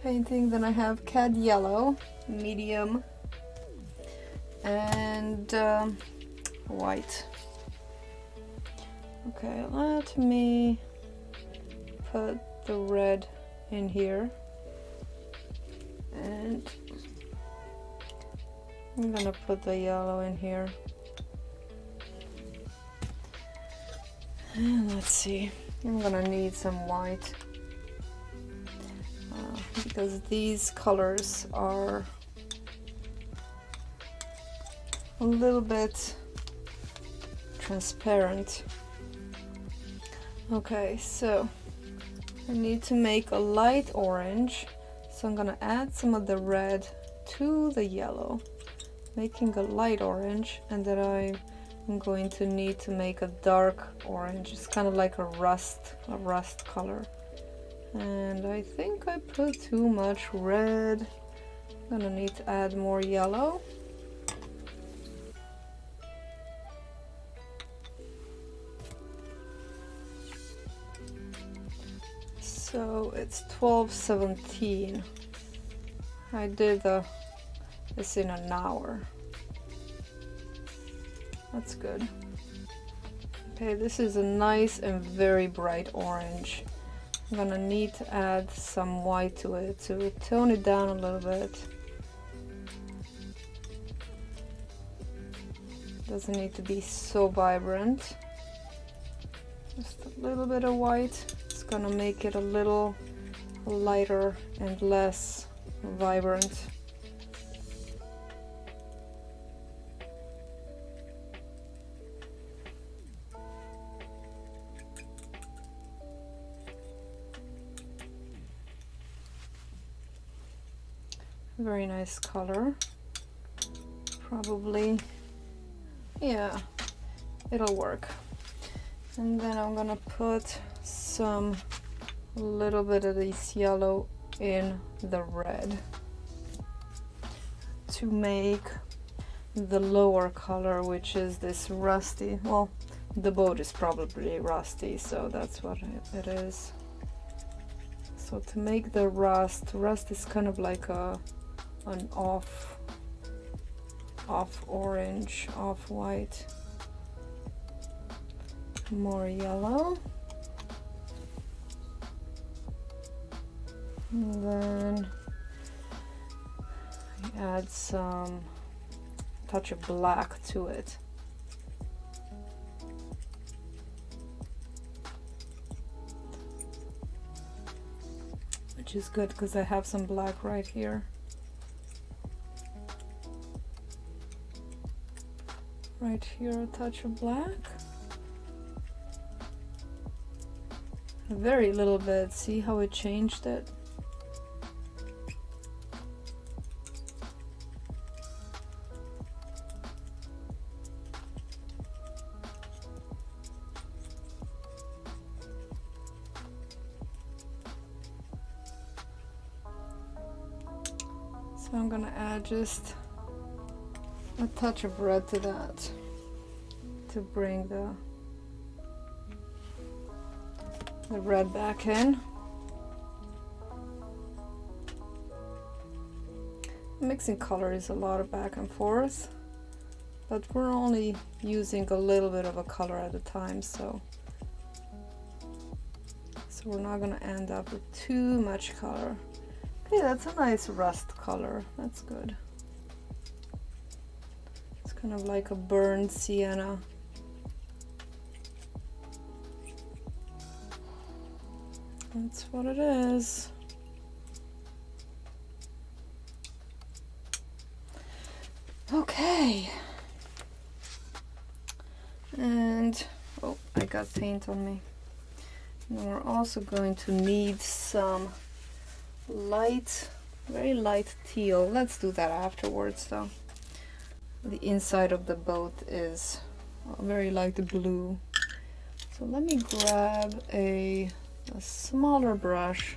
painting. Then I have cad yellow, medium, and white. Okay, let me put the red in here and I'm gonna put the yellow in here. And let's see, I'm gonna need some white because these colors are a little bit transparent. Okay, so I need to make a light orange, so I'm gonna add some of the red to the yellow, making a light orange, and then I'm going to need to make a dark orange. It's kind of like a rust color. And I think I put too much red. I'm gonna need to add more yellow. So it's 12:17. I did this in an hour. That's good. Okay, this is a nice and very bright orange. I'm gonna need to add some white to it to tone it down a little bit. Doesn't need to be so vibrant. Just a little bit of white. It's gonna make it a little lighter and less vibrant. Very nice color. Probably, yeah, it'll work. And then I'm gonna put a little bit of this yellow in the red to make the lower color, which is this rusty. Well, the boat is probably rusty, so that's what it is. So to make the rust is kind of like an off orange, off white. More yellow. And then I add some touch of black to it. Which is good because I have some black right here. Right here, a touch of black. A very little bit. See how it changed it? So I'm gonna add just a touch of red to that to bring the red back in. Mixing color is a lot of back and forth, but we're only using a little bit of a color at a time, so we're not going to end up with too much color. Okay, that's a nice rust color. That's good. It's kind of like a burned sienna. That's what it is. Okay. And, oh, I got paint on me. And we're also going to need some light, very light teal. Let's do that afterwards though. The inside of the boat is very light blue. So let me grab a smaller brush,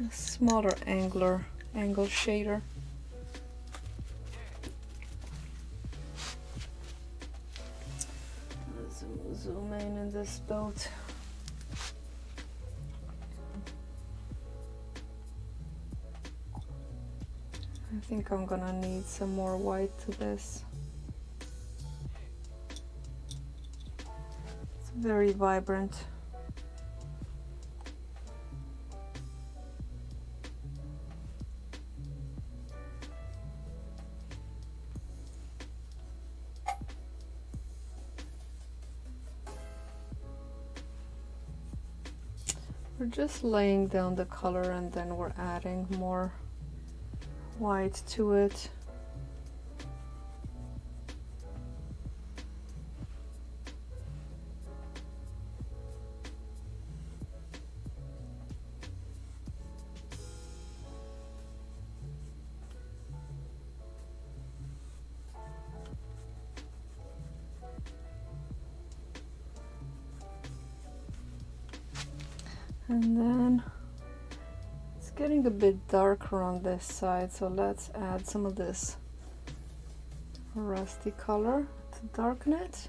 a smaller angle shader. Zoom in this boat. I think I'm gonna need some more white to this. It's very vibrant. We're just laying down the color and then we're adding more white to it. And then it's getting a bit darker on this side, so let's add some of this rusty color to darken it.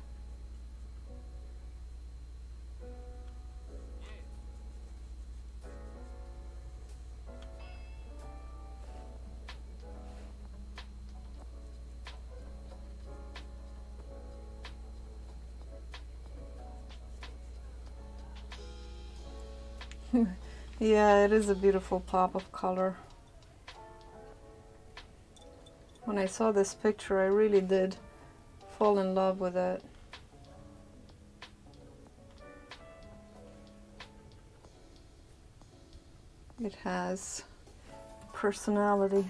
Yeah, it is a beautiful pop of color. When I saw this picture, I really did fall in love with it. It has personality.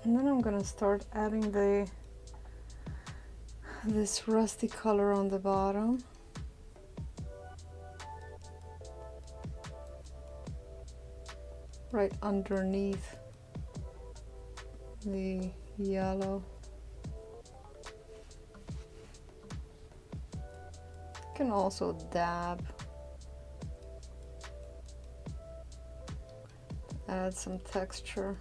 And then I'm gonna start adding this rusty color on the bottom. Right underneath the yellow. You can also dab, add some texture.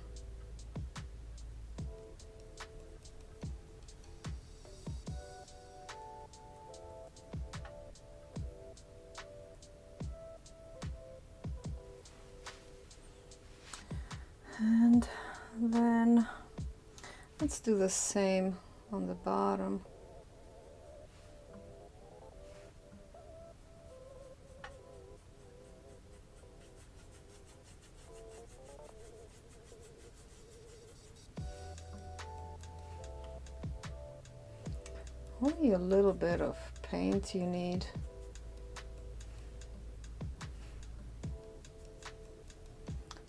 And then let's do the same on the bottom. Only a little bit of paint you need.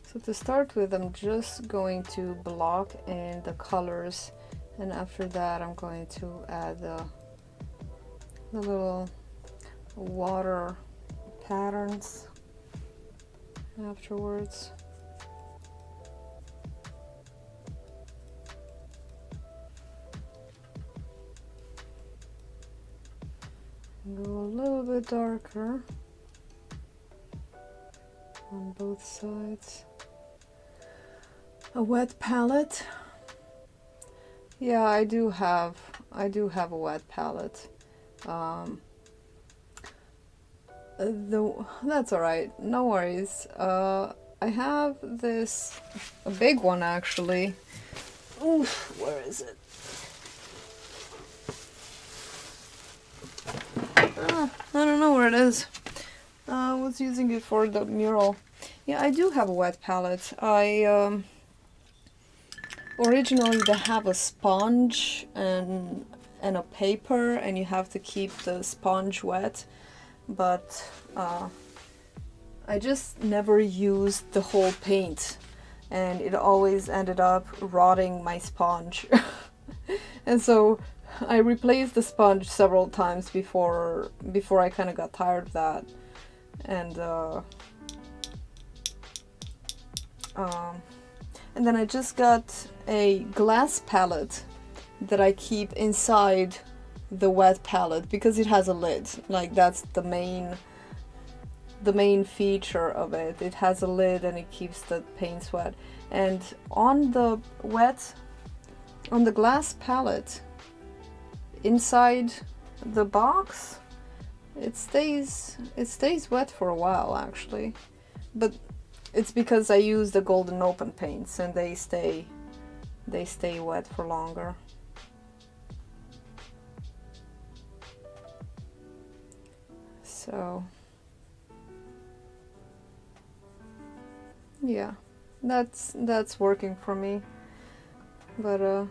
So to start with, I'm just going to block in the colors, and after that I'm going to add the little water patterns afterwards. Go a little bit darker on both sides. A wet palette. Yeah, I do have a wet palette. That's all right, no worries. I have this, a big one actually. Oof, where is it? I don't know where it is. I was using it for the mural. Yeah, I do have a wet palette. I originally they have a sponge and a paper, and you have to keep the sponge wet, but I just never used the whole paint, and it always ended up rotting my sponge. And so I replaced the sponge several times before I kind of got tired of that. And then I just got a glass palette that I keep inside the wet palette because it has a lid. Like, that's the main feature of it. It has a lid and it keeps the paints wet. And on the glass palette, inside the box, it stays wet for a while actually, but it's because I use the golden open paints and they stay they stay wet for longer. So yeah, that's working for me. But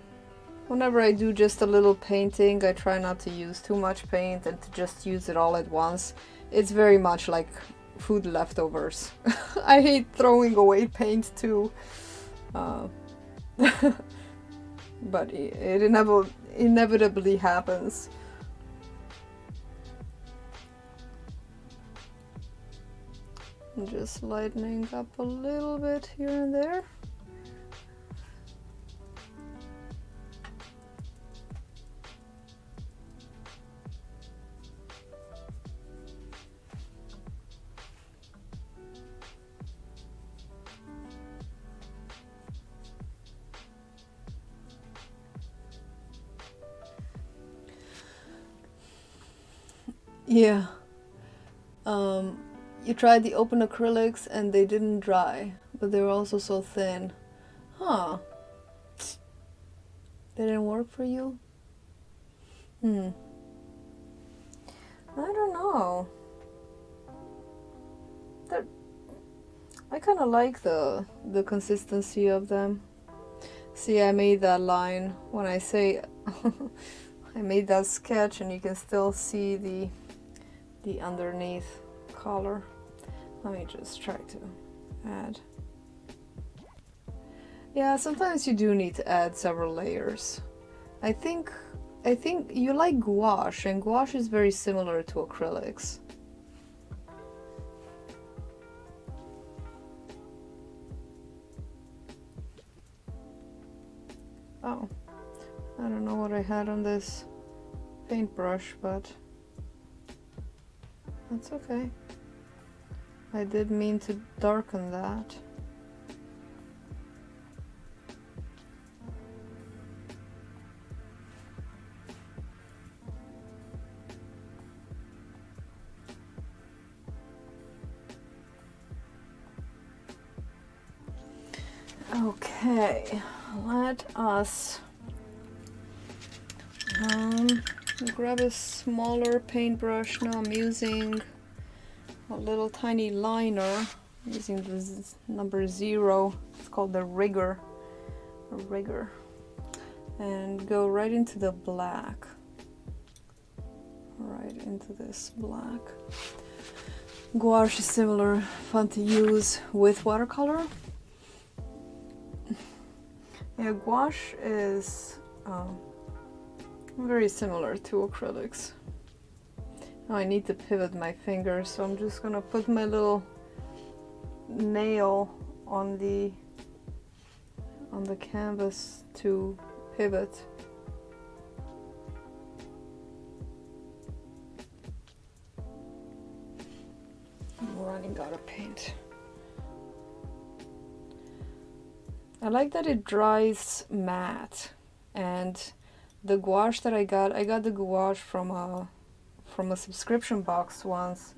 whenever I do just a little painting, I try not to use too much paint and to just use it all at once. It's very much like food leftovers. I hate throwing away paint too. But it inevitably happens. I'm just lightening up a little bit here and there. Yeah. You tried the open acrylics and they didn't dry, but they were also so thin. Huh. They didn't work for you? I don't know. I kind of like the consistency of them. See, I made that line when I say I made that sketch, and you can still see the underneath color. Let me just try to add. Yeah, sometimes you do need to add several layers. I think you like gouache, and gouache is very similar to acrylics. Oh, I don't know what I had on this paintbrush, but that's okay. I did mean to darken that. Okay, let us grab a smaller paintbrush. Now I'm using a little tiny liner, using this number 0. It's called the rigger, and go right into the black, right into this black. Gouache is similar, fun to use with watercolor. Yeah, gouache is very similar to acrylics. Now I need to pivot my finger, so I'm just gonna put my little nail on the canvas to pivot. I'm running out of paint. I like that it dries matte, and the gouache that I got the gouache from a subscription box once,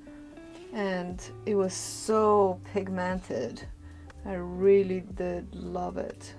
and it was so pigmented. I really did love it.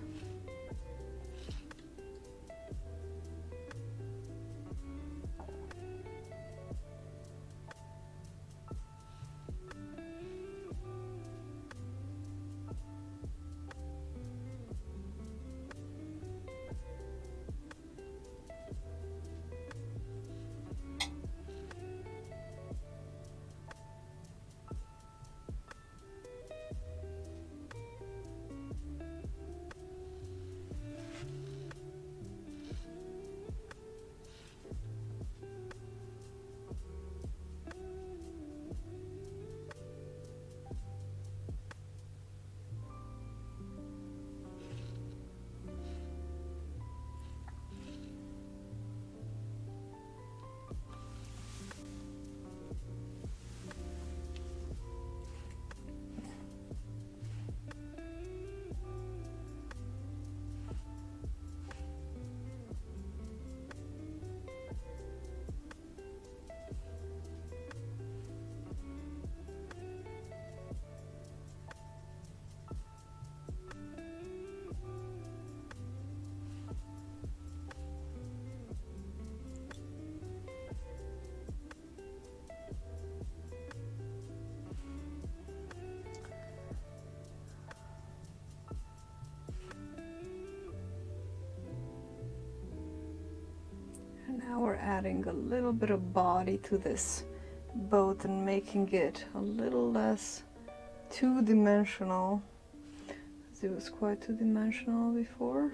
Now we're adding a little bit of body to this boat and making it a little less two-dimensional. It was quite two-dimensional before.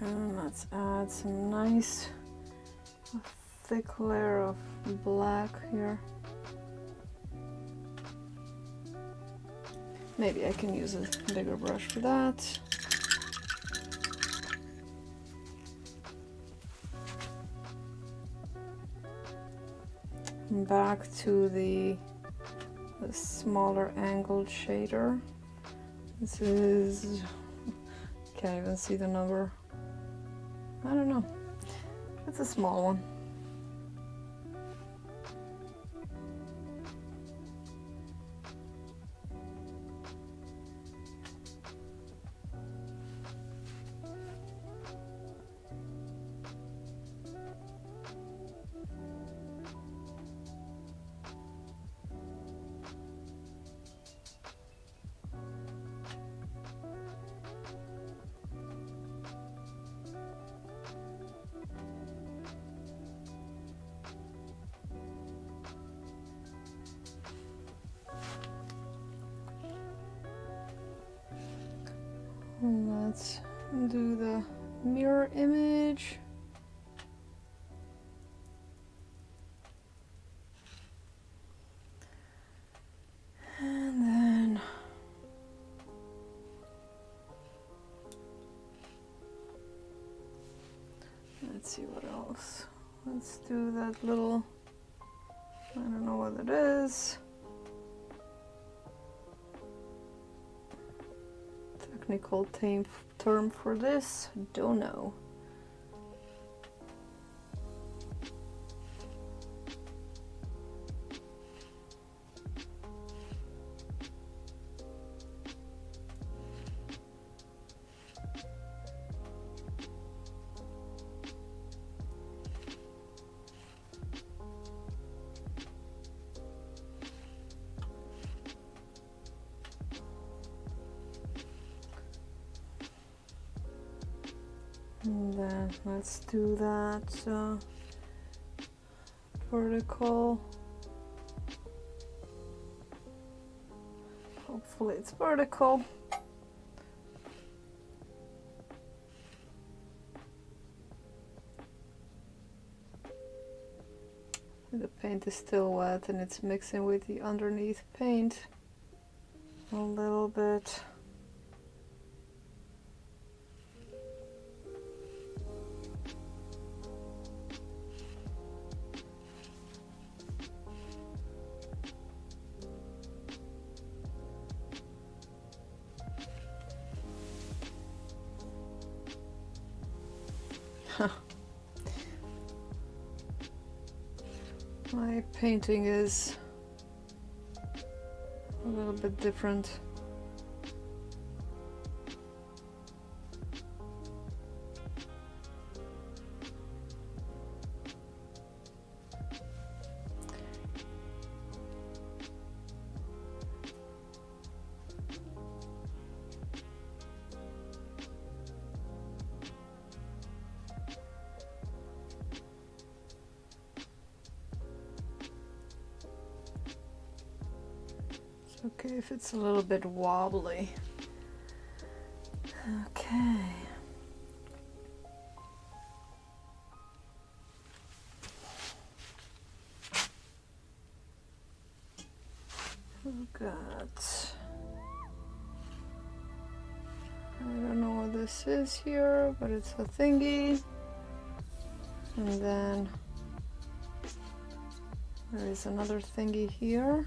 And let's add some nice thick layer of black here. Maybe I can use a bigger brush for that. Back to the smaller angled shader. This is, can't even see the number. I don't know. It's a small one. Let's do the mirror image. And then let's see what else. Let's do that little, I don't know what it is. Technical term for this, don't know. And then let's do that vertical. Hopefully it's vertical. The paint is still wet and it's mixing with the underneath paint a little bit. My painting is a little bit different. Okay, if it's a little bit wobbly, Okay. We've got, I don't know what this is here, but it's a thingy. And then there is another thingy here.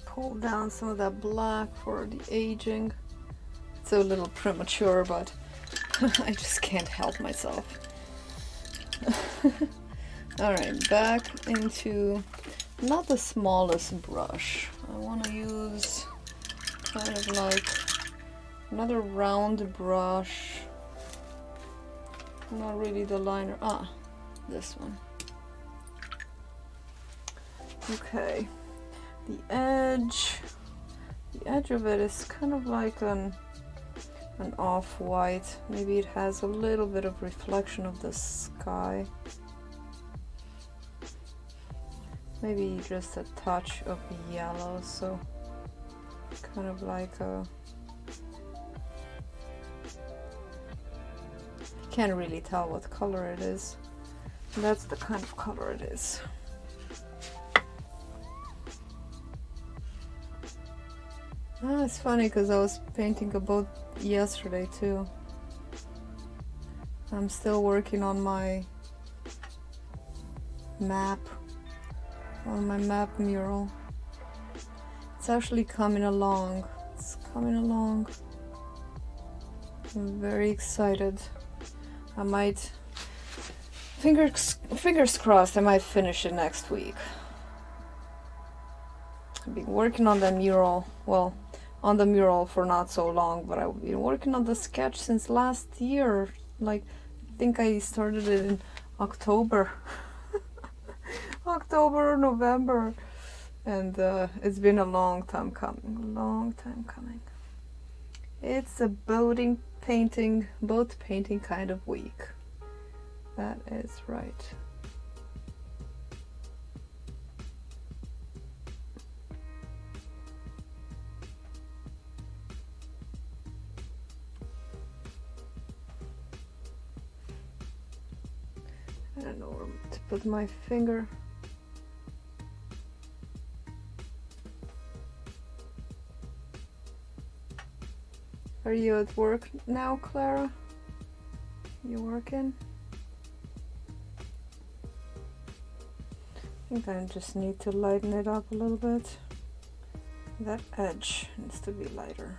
Pull down some of that black for the aging. It's a little premature, but I just can't help myself. Alright, back into not the smallest brush. I want to use kind of like another round brush. Not really the liner. Ah, this one. Okay. The edge of it is kind of like an off-white. Maybe it has a little bit of reflection of the sky. Maybe just a touch of yellow, so kind of like a... You can't really tell what color it is. That's the kind of color it is. Ah, it's funny because I was painting a boat yesterday too. I'm still working on my map, mural. It's actually coming along. It's coming along. I'm very excited. I might, fingers crossed, I might finish it next week. I've been working on the mural, well, on the mural for not so long, but I've been working on the sketch since last year. Like, I think I started it in October. October, November. And it's been a long time coming. It's a boat painting kind of week. That is right. I don't know where to put my finger. Are you at work now, Clara? You working? I think I just need to lighten it up a little bit. That edge needs to be lighter.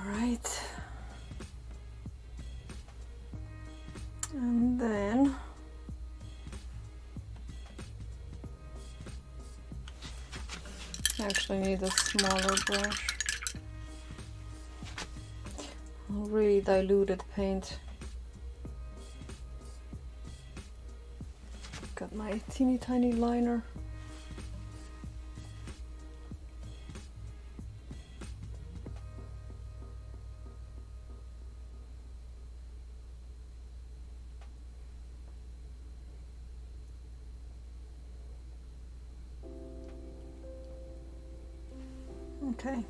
Right, and then I actually need a smaller brush. Really diluted paint. Got my teeny tiny liner. Okay,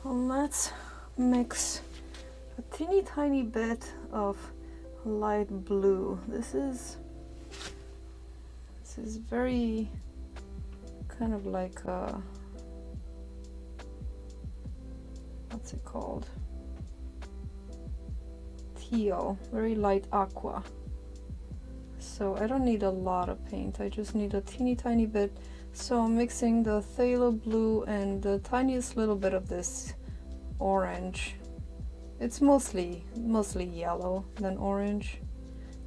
well, let's mix a teeny tiny bit of light blue. This is very kind of like what's it called? Teal, very light aqua. So I don't need a lot of paint, I just need a teeny tiny bit. So I'm mixing the phthalo blue and the tiniest little bit of this orange. It's mostly yellow than orange,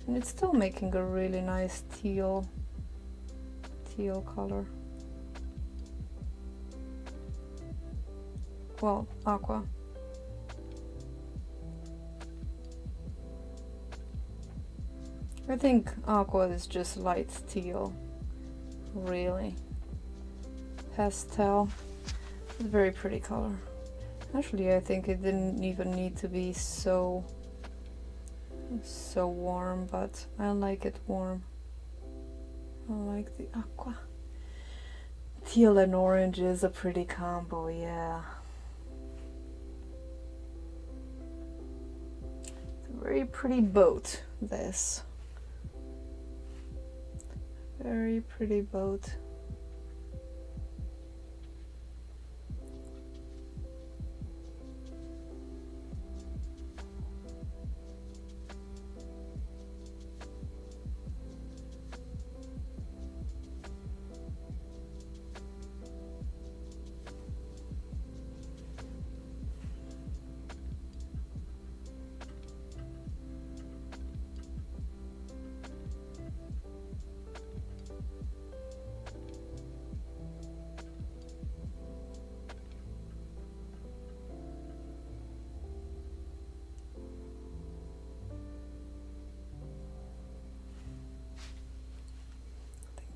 and it's still making a really nice teal color. Well, aqua. I think aqua is just light teal, really. Pastel, it's a very pretty color. Actually, I think it didn't even need to be so warm, but I like it warm. I like the aqua. Teal and orange is a pretty combo, yeah. It's a very pretty boat, this. Very pretty boat.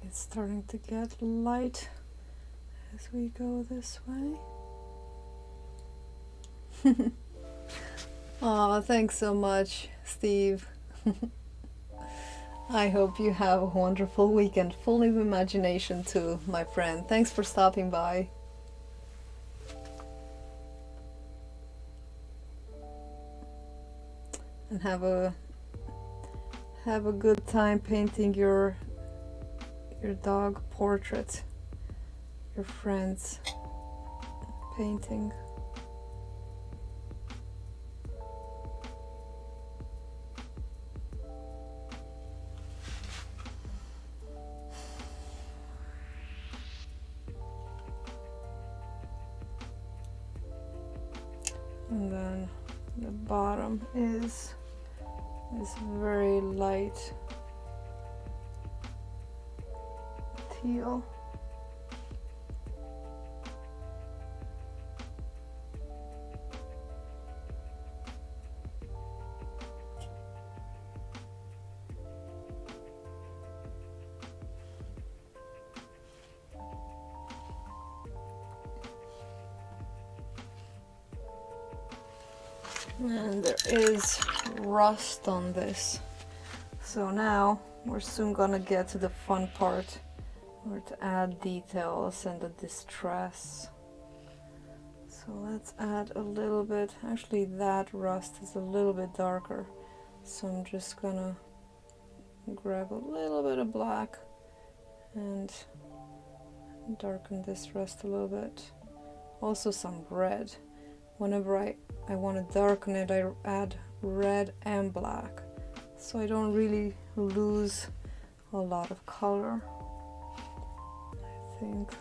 It's starting to get light as we go this way. Oh, thanks so much, Steve. I hope you have a wonderful weekend, full of imagination too, my friend. Thanks for stopping by. And have a good time painting your dog portrait, your friend's painting. And then the bottom is very light teal. And there is rust on this. So now we're soon gonna get to the fun part, where to add details and the distress. So let's add a little bit. Actually, that rust is a little bit darker, so I'm just gonna grab a little bit of black and darken this rust a little bit. Also some red. Whenever I want to darken it, I add red and black, so I don't really lose a lot of color. I think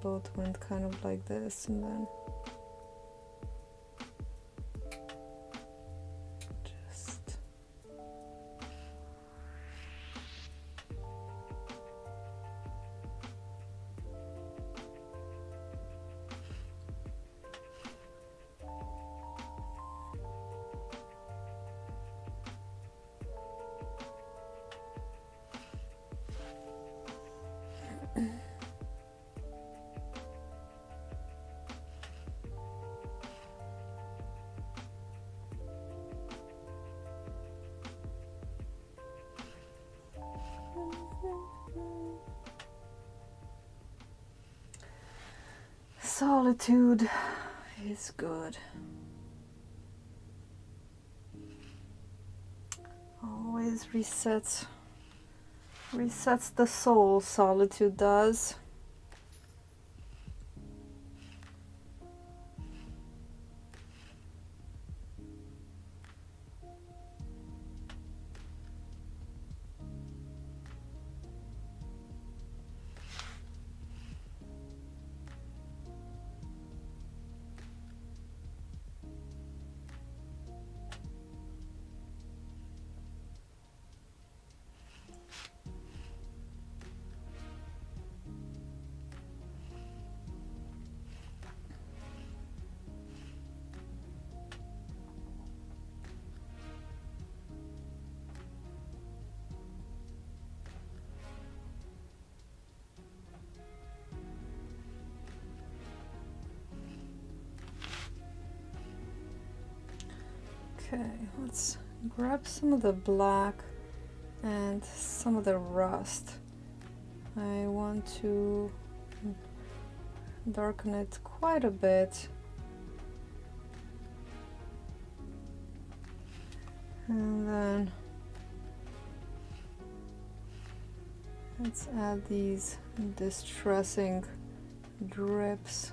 both went kind of like this, and then just solitude is good. Always resets the soul, solitude does. Okay, let's grab some of the black and some of the rust. I want to darken it quite a bit. And then let's add these distressing drips.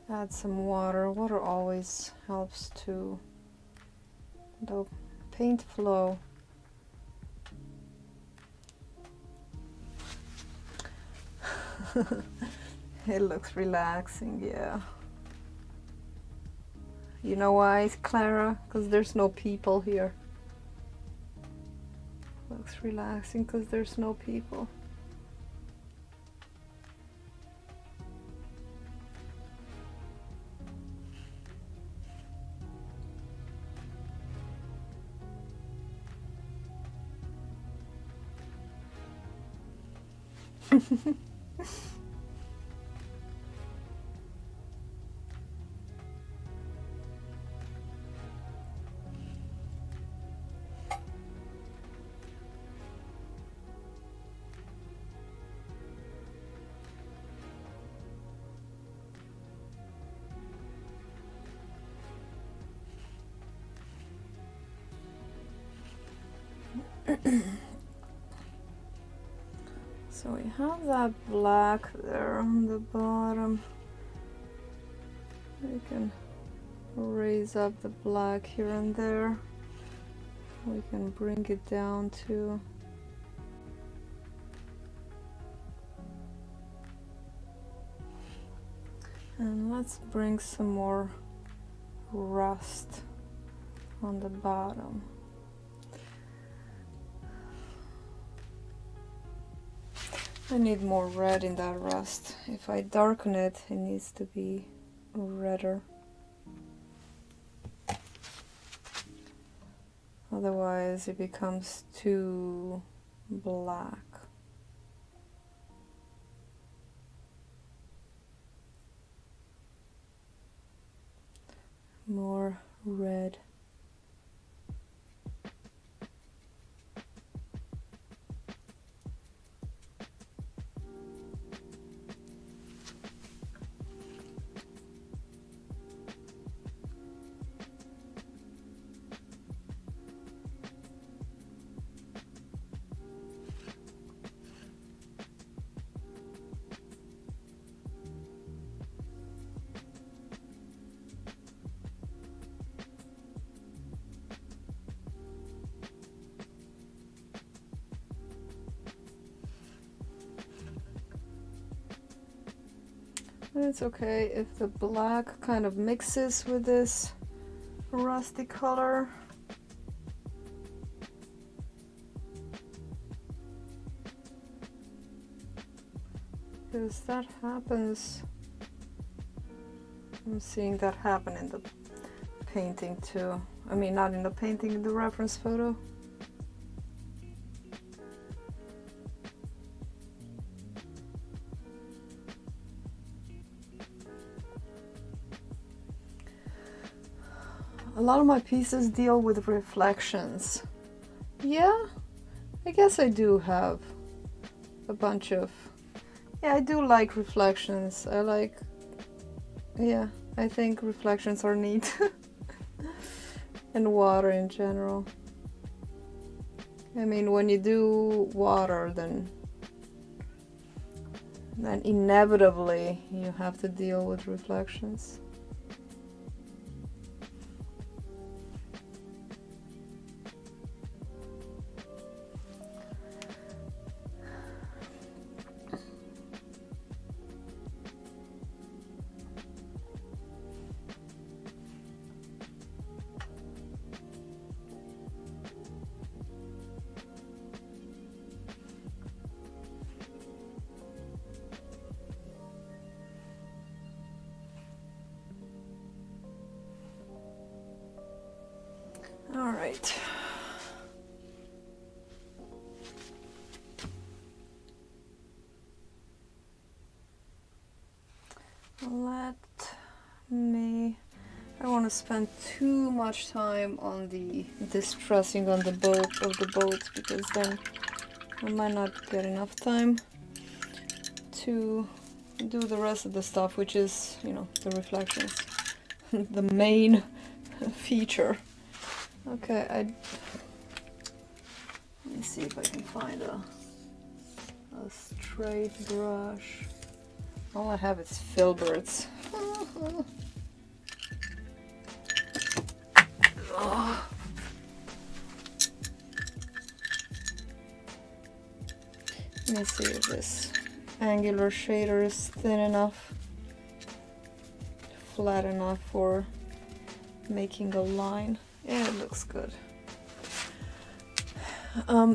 Add some water. Water always helps to the paint flow. It looks relaxing, yeah. You know why, Clara? Because there's no people here. Looks relaxing because there's no people. So we have that black there on the bottom. We can raise up the black here and there. We can bring it down too. And let's bring some more rust on the bottom. I need more red in that rust. If I darken it, it needs to be redder. Otherwise it becomes too black. More red. It's okay if the black kind of mixes with this rusty color. Because that happens. I'm seeing that happen in the painting too. I mean, not in the painting, in the reference photo. a lot of my pieces deal with reflections. Yeah, I guess I do have a bunch of... Yeah, I do like reflections. Yeah, I think reflections are neat. And water in general. I mean, when you do water, then inevitably you have to deal with reflections. All right. Let me... I don't want to spend too much time on the distressing on the boat of the boat, because then I might not get enough time to do the rest of the stuff, which is, you know, the reflections, the main feature. Okay, let me see if I can find a straight brush. All I have is filberts. Oh. Let me see if this angular shader is thin enough, flat enough for making a line. Yeah, it looks good.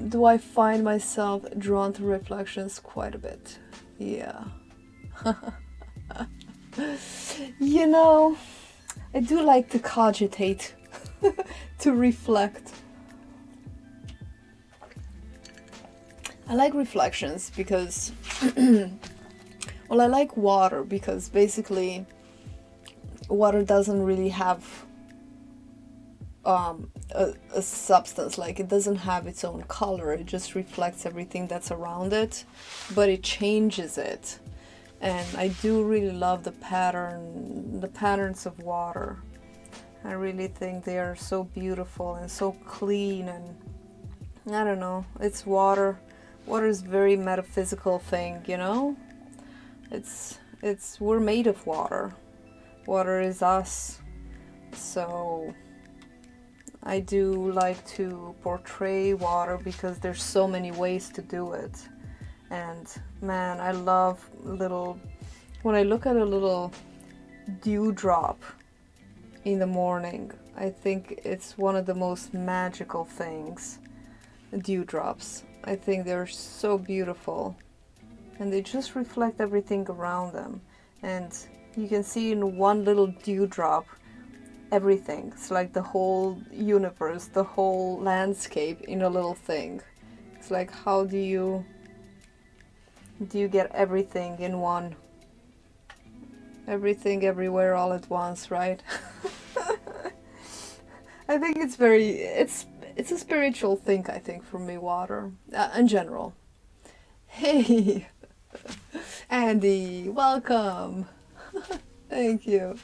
Do I find myself drawn to reflections quite a bit? Yeah. You know, I do like to cogitate, to reflect. I like reflections because, well, I like water because basically water doesn't really have a substance, like it doesn't have its own color, it just reflects everything that's around it, but it changes it. And I do really love the patterns of water. I really think they are so beautiful and so clean, and I don't know, it's water. Water is a very metaphysical thing, you know? We're made of water. Water is us. So I do like to portray water because there's so many ways to do it. And man, I love when I look at a little dewdrop in the morning, I think it's one of the most magical things. Dewdrops. I think they're so beautiful. And they just reflect everything around them. And you can see in one little dewdrop everything. It's like the whole universe, the whole landscape in a little thing. It's like, how do you get everything in one? Everything everywhere all at once, right? I think it's a spiritual thing, I think, for me, water, in general. Hey, Andy, welcome. Thank you.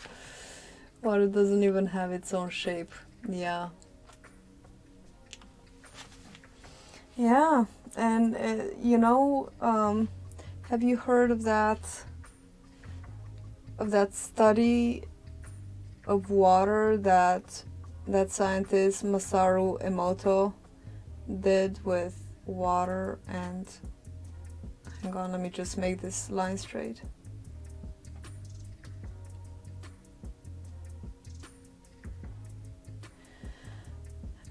Water doesn't even have its own shape. Yeah. Yeah, and you know, have you heard of that study of water that scientist Masaru Emoto did with water? And hang on, let me just make this line straight.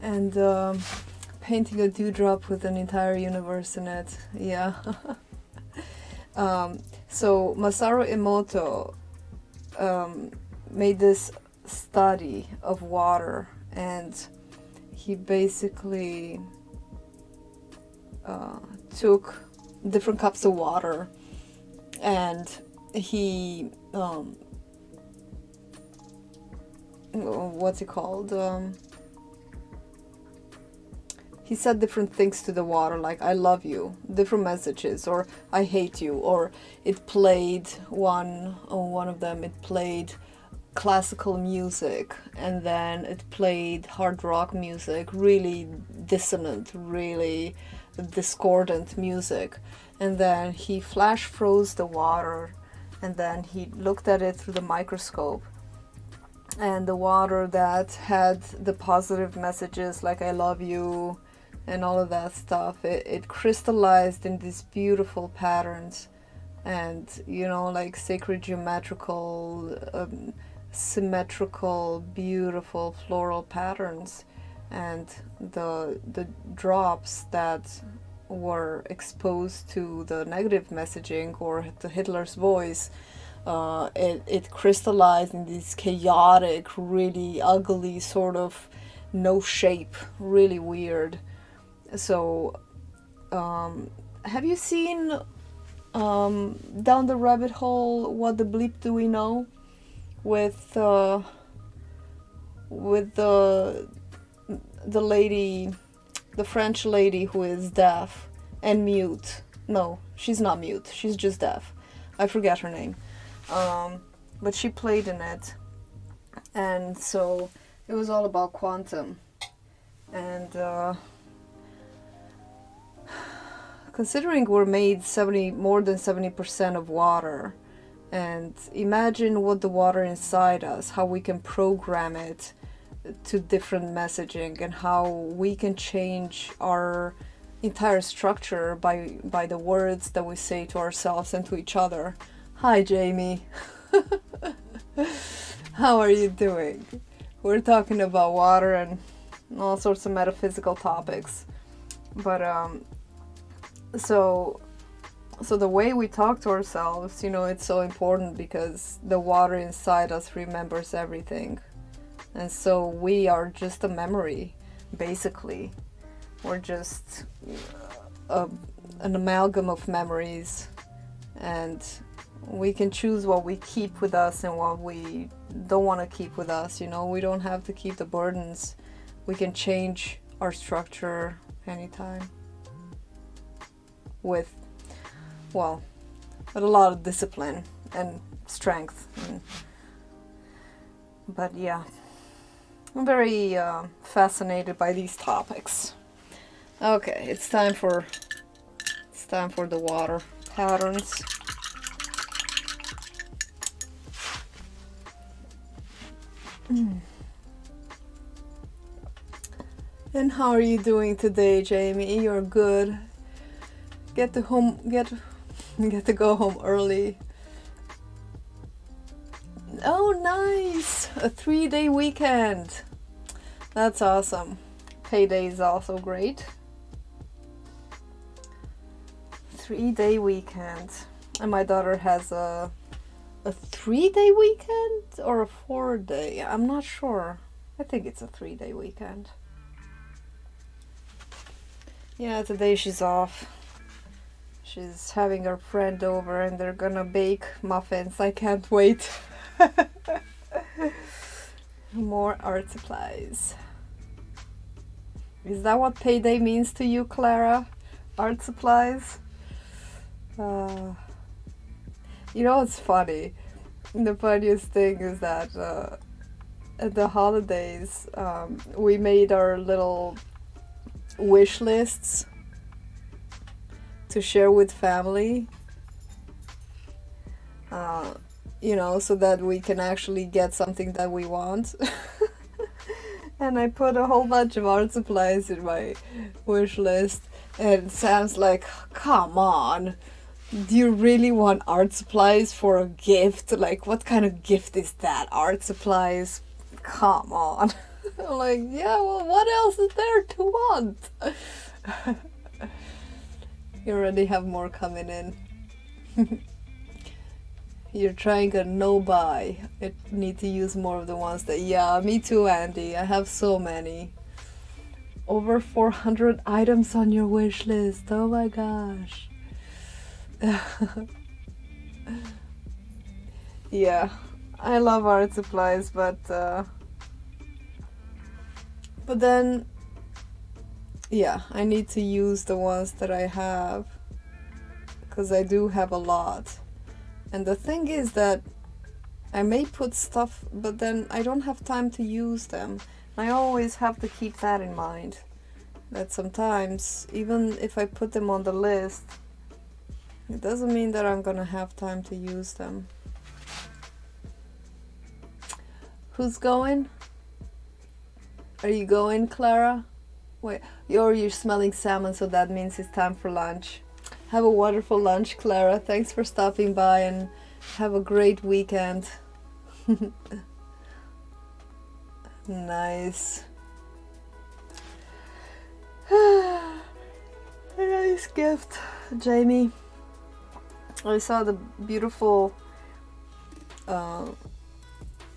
And painting a dewdrop with an entire universe in it. Yeah. So Masaru Emoto made this study of water, and he basically took different cups of water, and he what's it called? He said different things to the water, like I love you, different messages, or I hate you, or it played one of them, it played classical music, and then it played hard rock music, really dissonant, really discordant music. And then he flash froze the water, and then he looked at it through the microscope, and the water that had the positive messages like I love you and all of that stuff, it crystallized in these beautiful patterns, and like sacred geometrical, symmetrical, beautiful floral patterns. And the drops that were exposed to the negative messaging or to Hitler's voice, it crystallized in this chaotic, really ugly sort of no shape, really weird. So have you seen Down the Rabbit Hole, What the Bleep Do We Know, with the lady, the French lady who is deaf and mute? No, she's not mute, she's just deaf. I forget her name. But she played in it. And so it was all about quantum. And considering we're made more than 70% of water, and imagine what the water inside us, how we can program it to different messaging, and how we can change our entire structure by the words that we say to ourselves and to each other. Hi, Jamie. How are you doing? We're talking about water and all sorts of metaphysical topics. But so the way we talk to ourselves, it's so important, because the water inside us remembers everything. And so we are just a memory, basically. We're just an amalgam of memories, and we can choose what we keep with us and what we don't want to keep with us. We don't have to keep the burdens. We can change our structure anytime with a lot of discipline and strength. But yeah, I'm very fascinated by these topics. Okay, it's time for the water patterns. And how are you doing today, Jamie? You're good. Get to go home early. Oh, nice! A 3-day weekend. That's awesome. Payday is also great. 3-day weekend. And my daughter has a 3-day weekend or a 4-day. I'm not sure. I think it's a 3-day weekend. Yeah, today she's off. She's having her friend over and they're gonna bake muffins. I can't wait. More art supplies. Is that what payday means to you, Clara? Art supplies? It's funny. The funniest thing is that at the holidays, we made our little wish lists to share with family, so that we can actually get something that we want. And I put a whole bunch of art supplies in my wish list, and Sam's like, come on, do you really want art supplies for a gift? Like, what kind of gift is that? Art supplies? Come on. I'm like, yeah, well, what else is there to want? You already have more coming in. You're trying a no-buy. I need to use more of the ones that... Yeah, me too, Andy. I have so many. Over 400 items on your wish list. Oh my gosh. Yeah, I love art supplies, but But then, yeah, I need to use the ones that I have, because I do have a lot. And the thing is that I may put stuff, but then I don't have time to use them. I always have to keep that in mind, that sometimes, even if I put them on the list, it doesn't mean that I'm gonna have time to use them. Who's going? Are you going, Clara? Wait, you're smelling salmon, so that means it's time for lunch. Have a wonderful lunch, Clara. Thanks for stopping by, and have a great weekend. Nice. A nice gift, Jamie. I saw the beautiful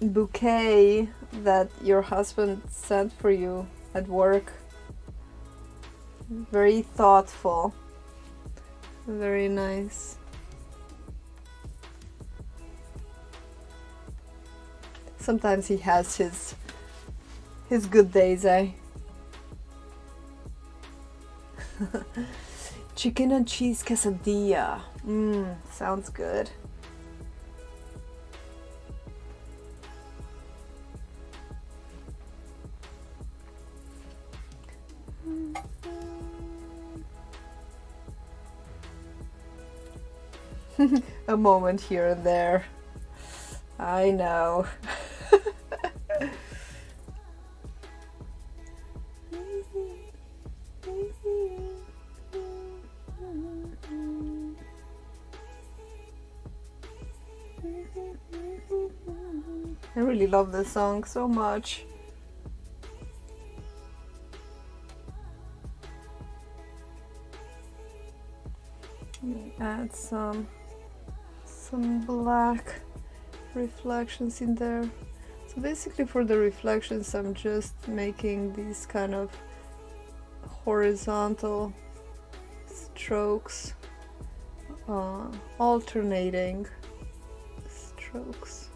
bouquet that your husband sent for you at work. Very thoughtful. Very nice. Sometimes he has his good days, eh? Chicken and cheese quesadilla. Sounds good. A moment here and there. I know. I really love this song so much. Let me add some black reflections in there. So basically for the reflections I'm just making these kind of horizontal strokes, alternating strokes.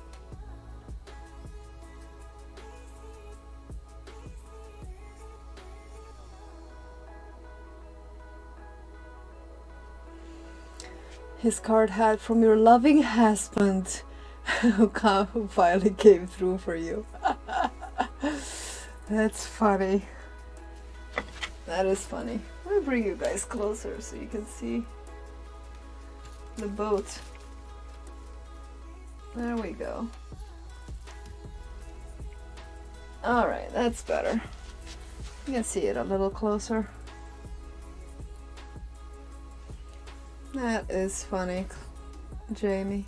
His card had from your loving husband who finally came through for you. That's funny. That is funny. Let me bring you guys closer so you can see the boat. There we go. Alright, that's better. You can see it a little closer. That is funny, Jamie.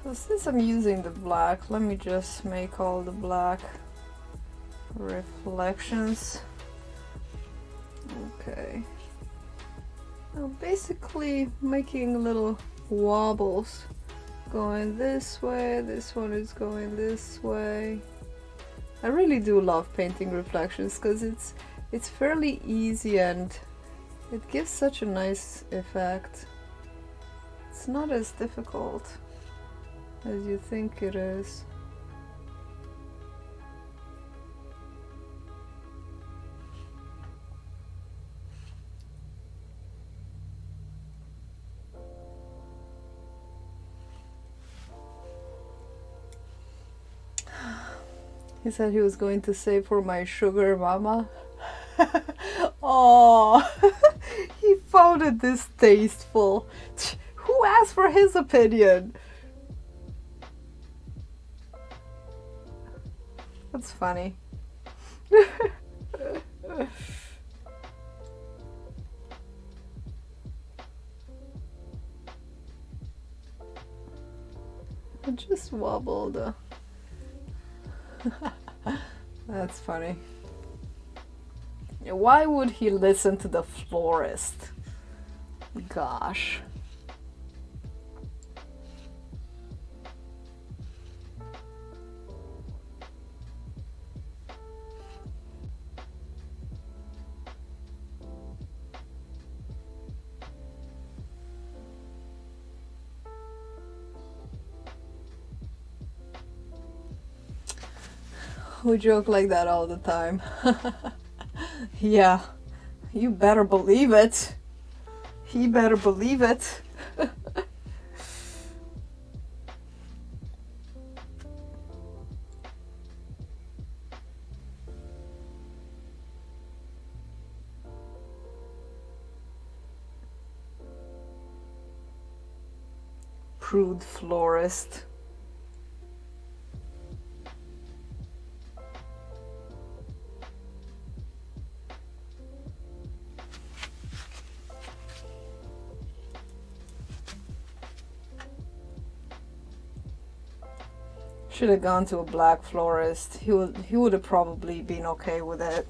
So since I'm using the black, let me just make all the black reflections. Okay. Now basically making little wobbles. Going this way, this one is going this way. I really do love painting reflections because it's fairly easy and it gives such a nice effect. It's not as difficult as you think it is. He said he was going to say for my sugar mama. Oh, he found it distasteful. Who asked for his opinion? That's funny. I just wobbled. That's funny. Why would he listen to the florist? Gosh. We joke like that all the time. Yeah, you better believe it. He better believe it. Prude florist. Should have gone to a black florist. He would have probably been okay with it.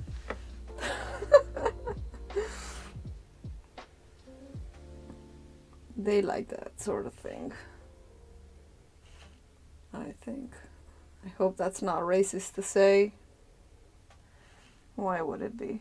They like that sort of thing, I think. I hope that's not racist to say. Why would it be?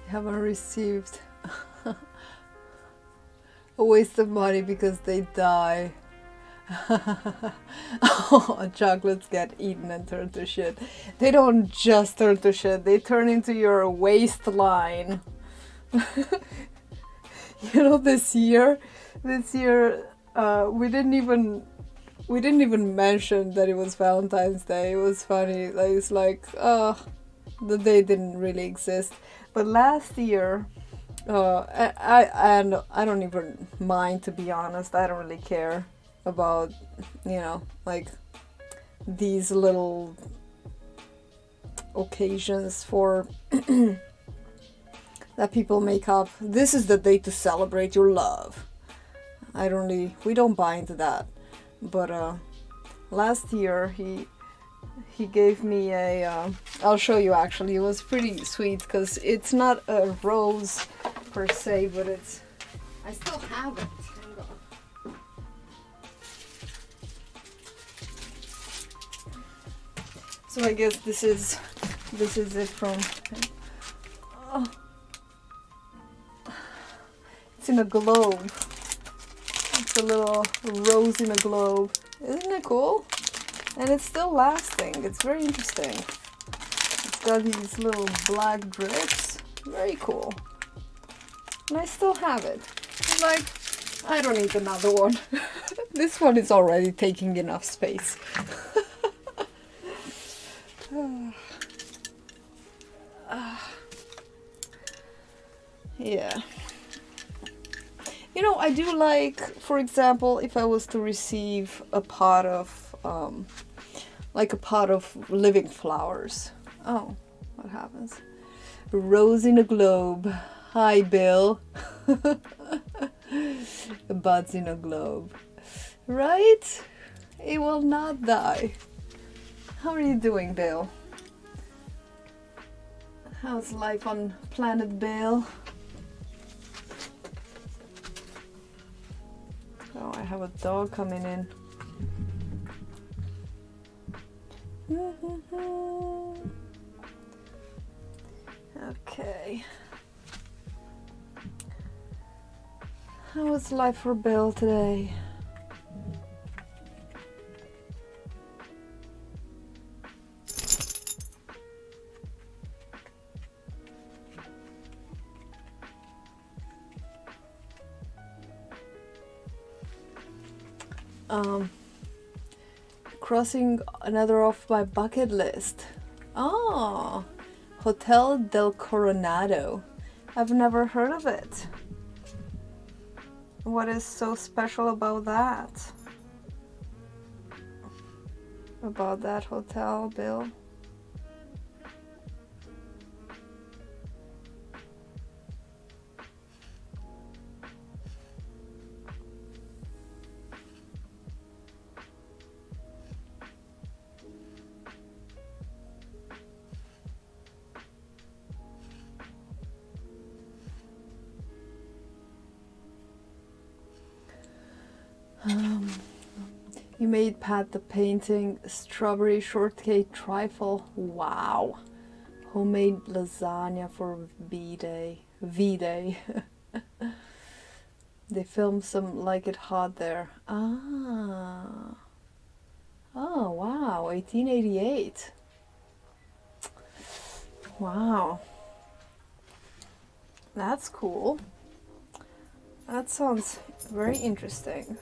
Haven't received a waste of money because they die. Oh, chocolates get eaten and turn to shit. They don't just turn to shit, they turn into your waistline. You know, this year, we didn't even mention that it was Valentine's Day. It was funny. Like, it's like, oh, the day didn't really exist. But last year, I don't even mind, to be honest. I don't really care about, you know, like these little occasions for that people make up. This is the day to celebrate your love. We don't buy into that. But last year he gave me a, I'll show you actually, it was pretty sweet because it's not a rose per se, but it's, I still have it. Hang on. So I guess this is it from, oh, it's in a globe. It's a little rose in a globe. Isn't it cool? And it's still lasting. It's very interesting. It's got these little black drips. Very cool. And I still have it. I'm like, I don't need another one. This one is already taking enough space. Yeah. You know, I do like, for example, if I was to receive a pot of like a pot of living flowers. Oh, what happens? Rose in a globe. Hi, Bill. Buds in a globe. Right? It will not die. How are you doing, Bill? How's life on planet Bill? Oh, I have a dog coming in. Okay. How was life for Bill today? crossing another off my bucket list. Oh, Hotel del Coronado. I've never heard of it. What is so special about that? About that hotel, Bill? You made Pat the painting Strawberry Shortcake Trifle. Wow. Homemade lasagna for V-Day. V-Day. They filmed some Like It Hot there. Ah. Oh, wow. 1888. Wow. That's cool. That sounds very interesting.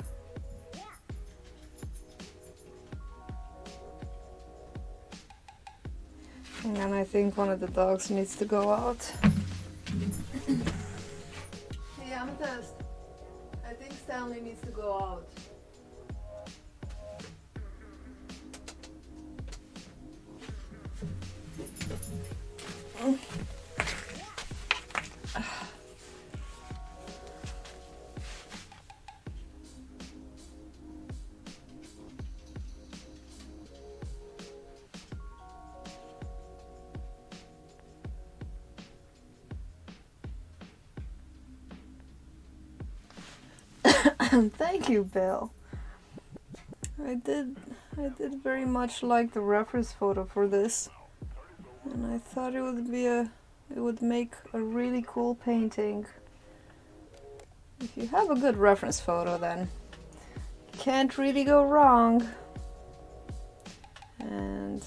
And I think one of the dogs needs to go out. Hey, Amethyst. I think Stanley needs to go out. Thank you, Bill. I did very much like the reference photo for this, and I thought it would make a really cool painting. If you have a good reference photo, then can't really go wrong. And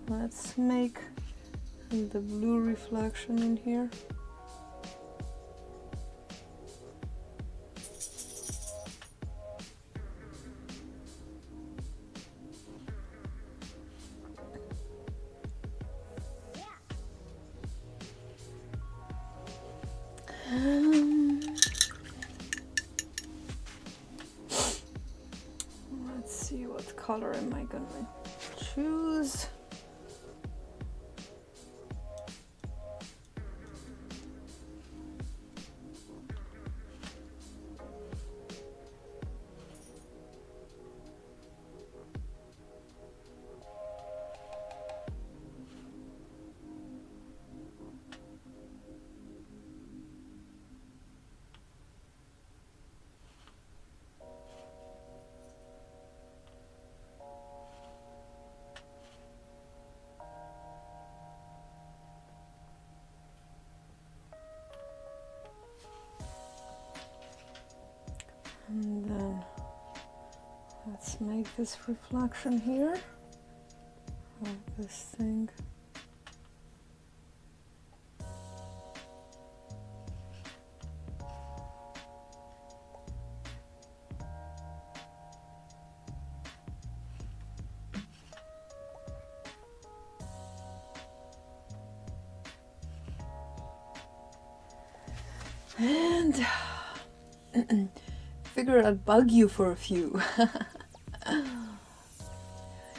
let's make the blue reflection in here. Let's see, what color am I gonna choose? And then let's make this reflection here of this thing. And figured I'd bug you for a few.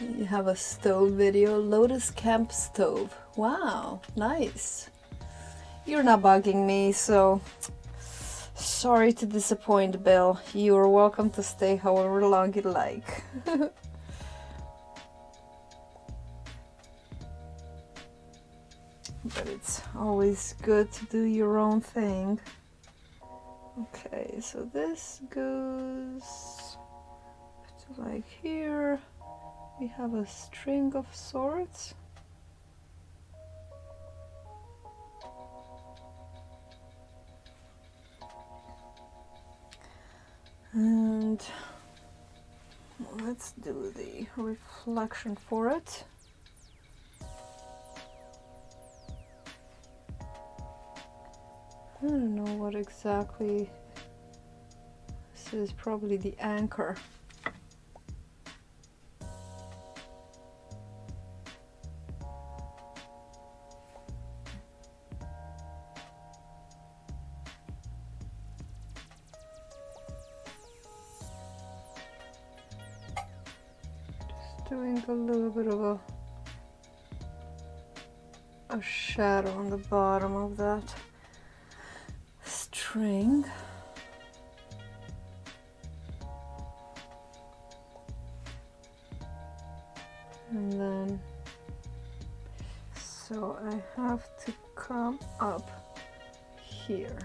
You have a stove video, Lotus Camp Stove. Wow, nice. You're not bugging me, so sorry to disappoint, Bill. You are welcome to stay however long you like. But it's always good to do your own thing. Okay, so this goes to like here. We have a string of sorts. And let's do the reflection for it. I don't know what exactly this is, probably the anchor. doing a little bit of a shadow on the bottom of that string. And then, so I have to come up here.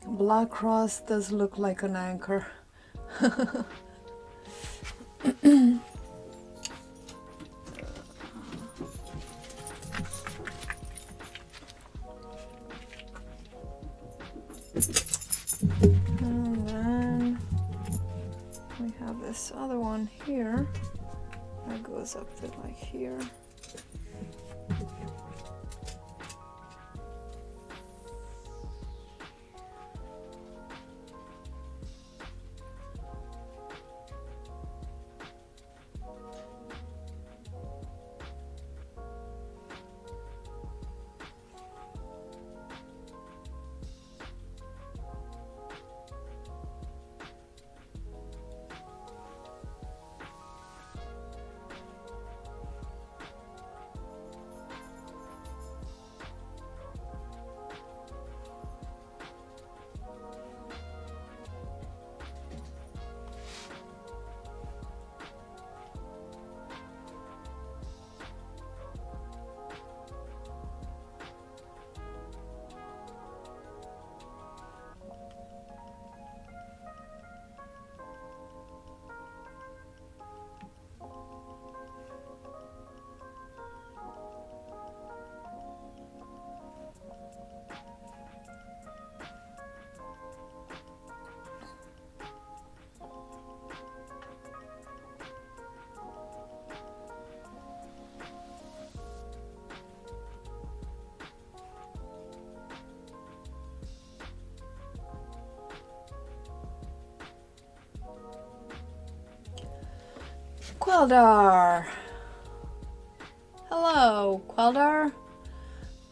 Black cross does look like an anchor. And then we have this other one here that goes up to like here. Queldar! Hello, Queldar!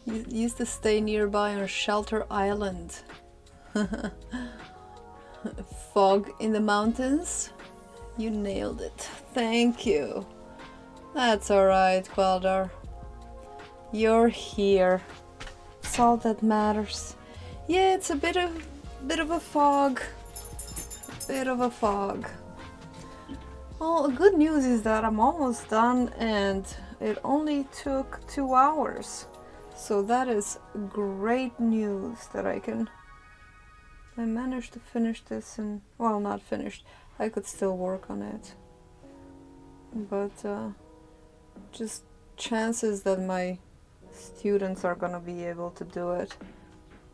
You used to stay nearby on Shelter Island. Fog in the mountains? You nailed it. Thank you. That's alright, Queldar. You're here. That's all that matters. Yeah, it's a bit of a fog. Bit of a fog. Well, good news is that I'm almost done and it only took 2 hours. So that is great news that I managed to finish this and, well, not finished. I could still work on it. But just chances that my students are gonna be able to do it,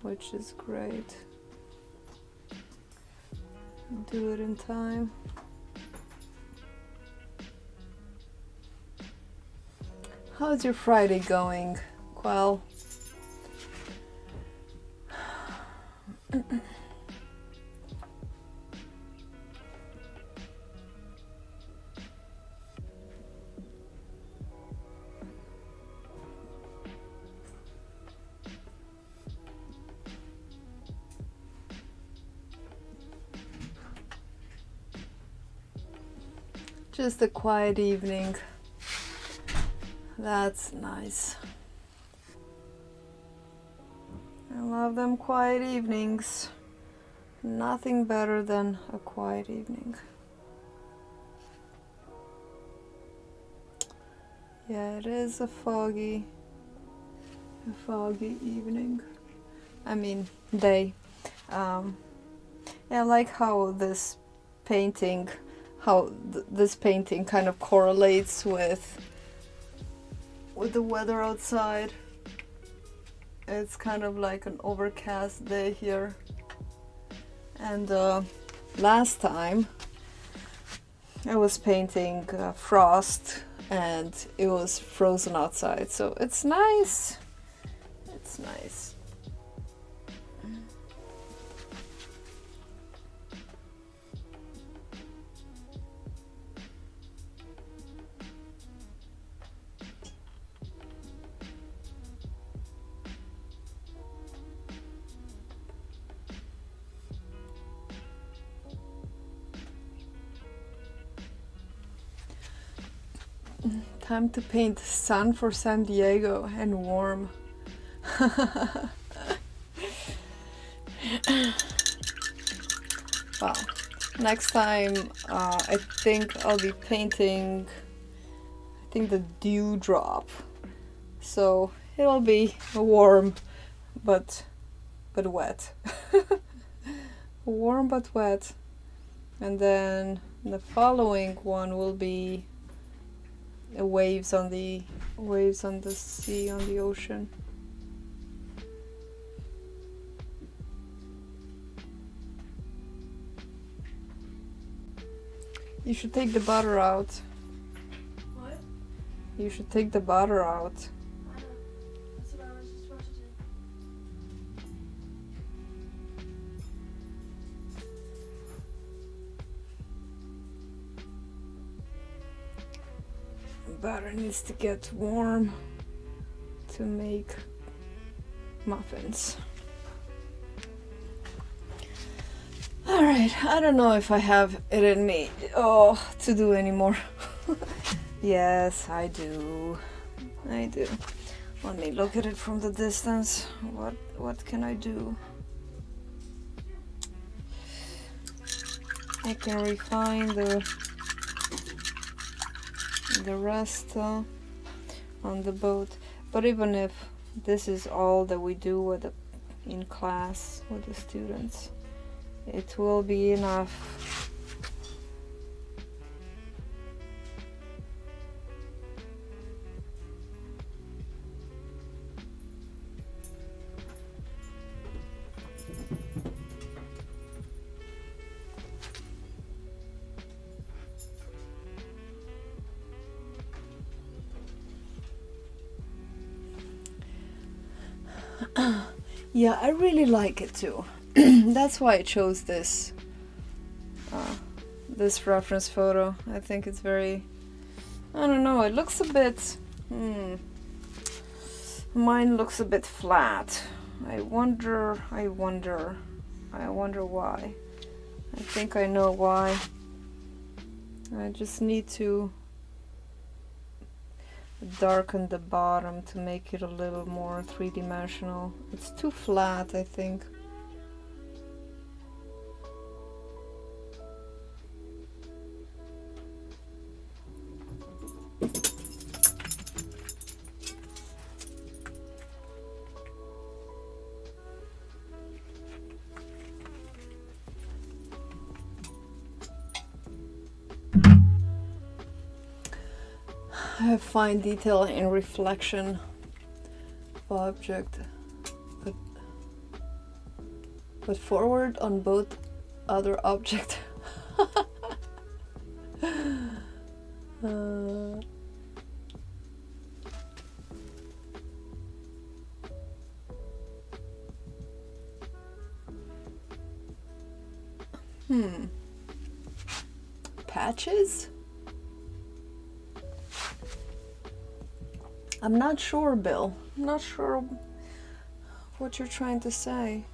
which is great. Do it in time. How's your Friday going, Quell? Just a quiet evening. That's nice. I love them quiet evenings. Nothing better than a quiet evening. Yeah, it is a foggy evening. I mean, day. Yeah, I like how this painting, this painting kind of correlates with the weather outside. It's kind of like an overcast day here. And last time I was painting frost and it was frozen outside, so it's nice. It's nice. Time to paint sun for San Diego and warm. Well, next time I think I'll be painting, I think the dewdrop. So it'll be warm but wet. Warm but wet. And then the following one will be waves on the sea, on the ocean. You should take the butter out. What? You should take the butter out. I know. That's what I was just about to do. Butter needs to get warm to make muffins. Alright, I don't know if I have it in me to do anymore. Yes, I do. I do. Let me look at it from the distance. What can I do? I can refine the rest on the boat. But even if this is all that we do in class with the students, it will be enough. Yeah, I really like it too. That's why I chose this this reference photo. I think it's very, I don't know, it looks a bit mine looks a bit flat. I wonder why. I think I know why. I just need to darken the bottom to make it a little more three-dimensional. It's too flat, I think. I have fine detail in reflection of object, but forward on both other object. Patches? I'm not sure, Bill. I'm not sure what you're trying to say.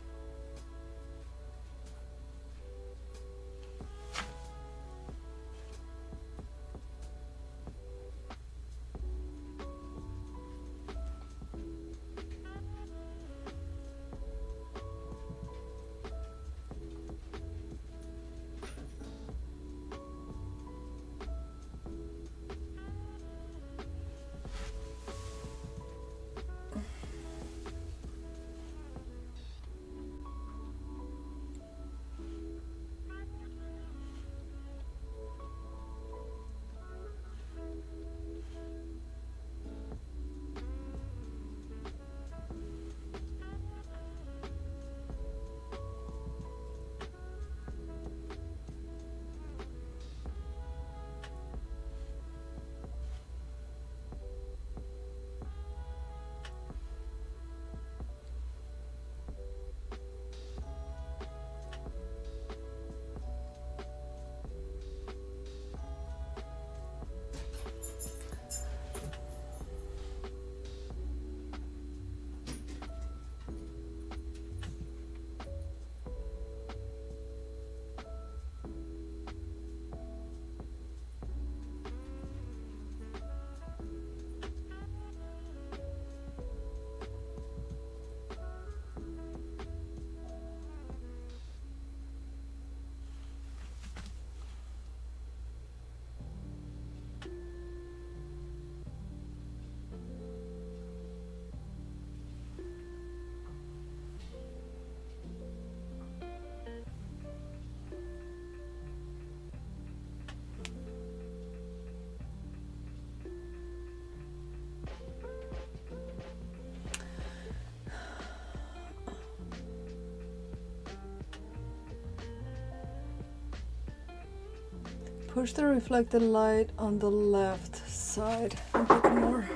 push the reflected light on the left side a bit more.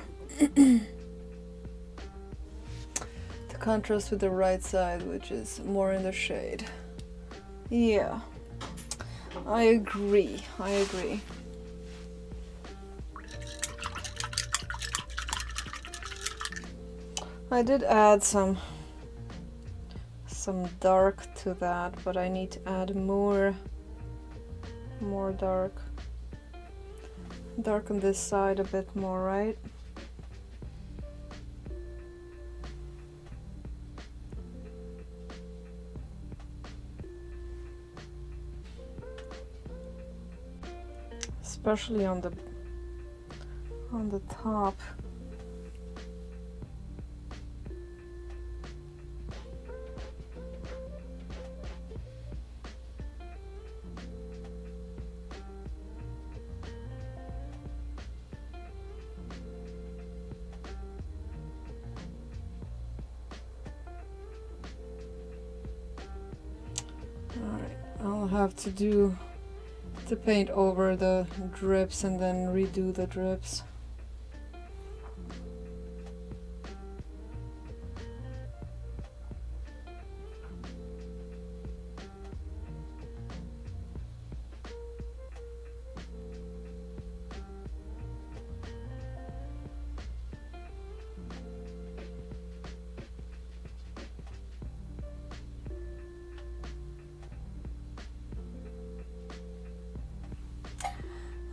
To contrast with the right side, which is more in the shade. Yeah, I agree. I did add some dark to that, but I need to add more dark. Darken this side a bit more, right? Especially on the top. Alright, I'll have to paint over the drips and then redo the drips.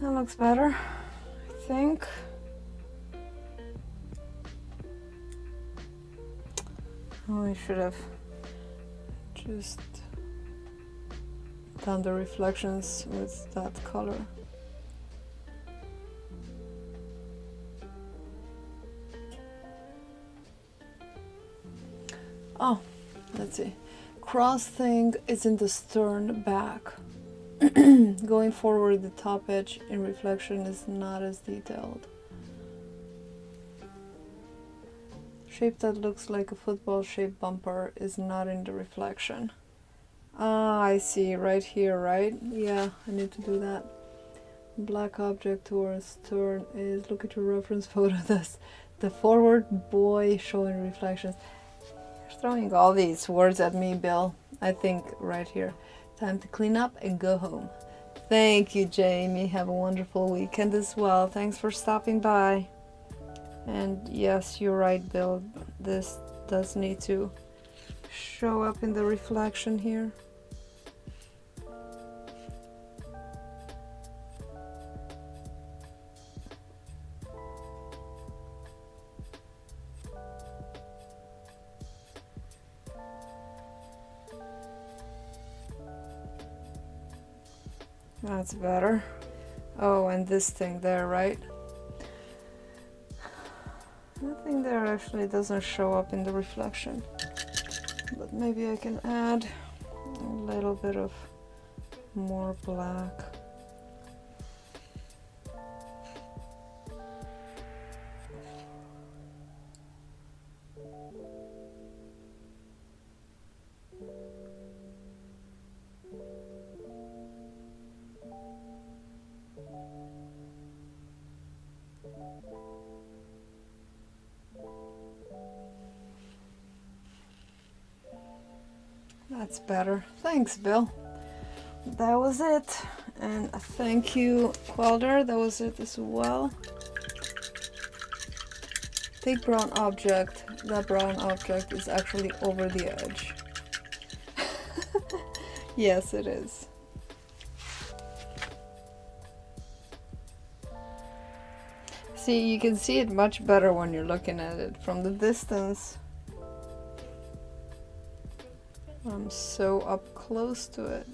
That looks better, I think. Oh, I should have just done the reflections with that color. Oh, let's see. Cross thing is in the stern back. Going forward, the top edge in reflection is not as detailed. Shape that looks like a football shaped bumper is not in the reflection. Ah, I see, right here, right? Yeah, I need to do that. Black object towards stern is, look at your reference photo, this. The forward buoy showing reflections. You're throwing all these words at me, Bill. I think right here. Time to clean up and go home. Thank you, Jamie. Have a wonderful weekend as well. Thanks for stopping by. And yes, you're right, Bill. This does need to show up in the reflection here. That's better. Oh, and this thing there, right? Nothing there actually doesn't show up in the reflection. But maybe I can add a little bit of more black. That's better. Thanks, Bill. That was it. And thank you, Quelder. That was it as well. Take brown object. That brown object is actually over the edge. Yes, it is. See, you can see it much better when you're looking at it from the distance. I'm so up close to it.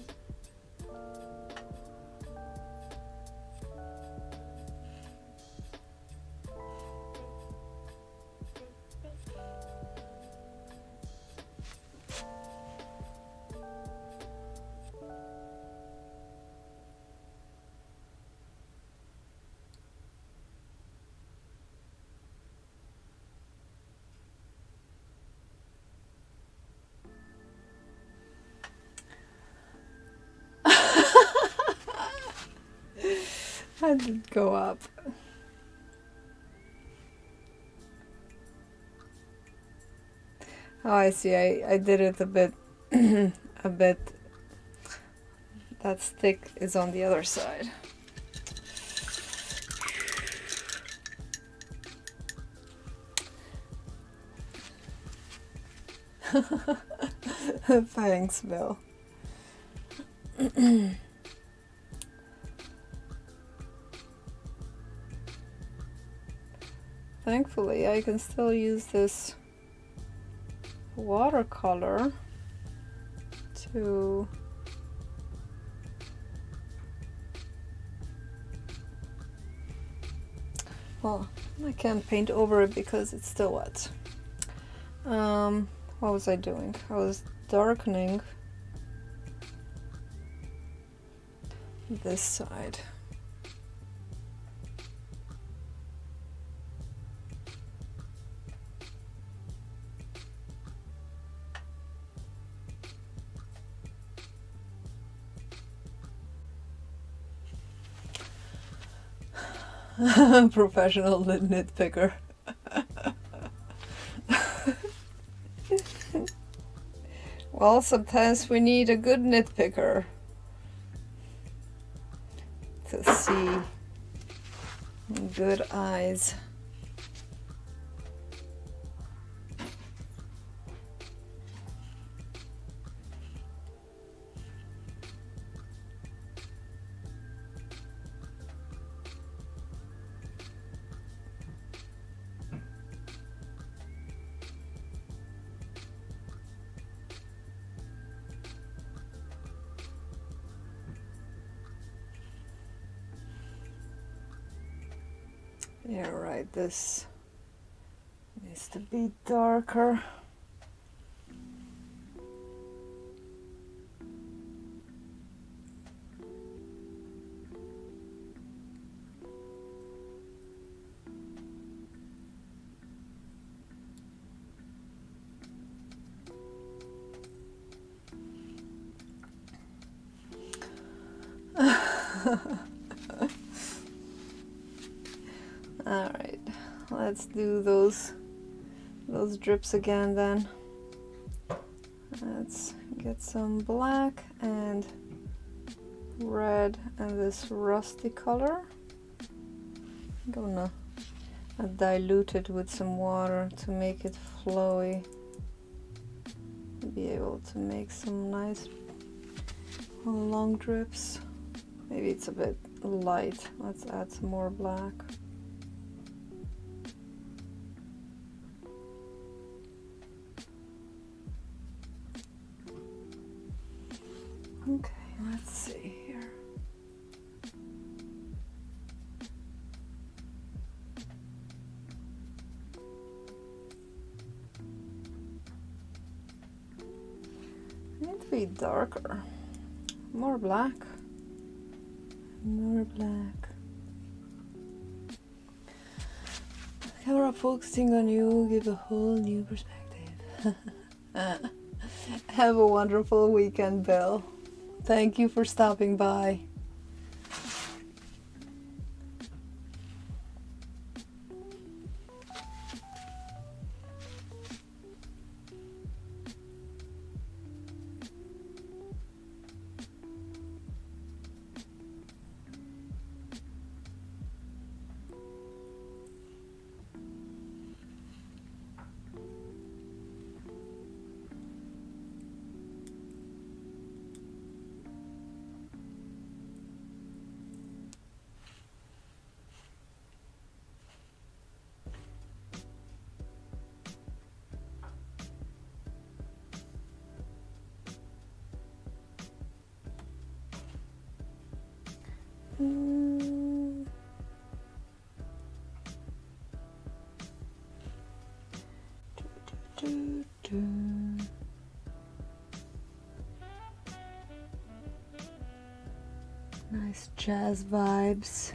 I did go up. Oh, I see. I did it a bit, a bit. That stick is on the other side. Thanks, Bill. Thankfully, I can still use this watercolor to well, I can't paint over it because it's still wet. What was I doing? I was darkening this side. Professional nitpicker. Well, sometimes we need a good nitpicker to see good eyes. Yeah, right, this needs to be darker. All right, let's do those drips again then. Let's get some black and red and this rusty color. I'm gonna dilute it with some water to make it flowy. Be able to make some nice long drips. Maybe it's a bit light. Let's add some more black. Okay, let's see here. Need to be darker. More black. More black. Camera focusing on you give a whole new perspective. Have a wonderful weekend, Bill. Thank you for stopping by. Nice jazz vibes.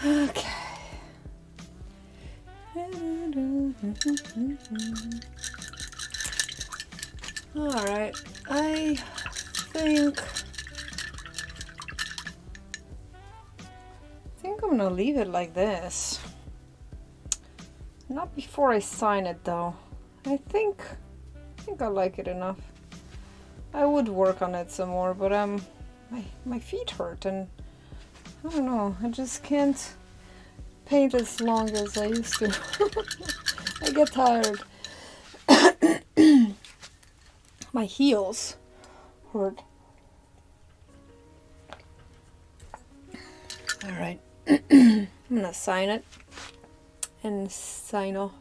Okay. All right. I think I'm gonna leave it like this. Not before I sign it though. I think I like it enough. I would work on it some more, but my feet hurt and I don't know, I just can't paint as long as I used to. I get tired. My heels hurt. All right, I'm gonna sign it and sign off.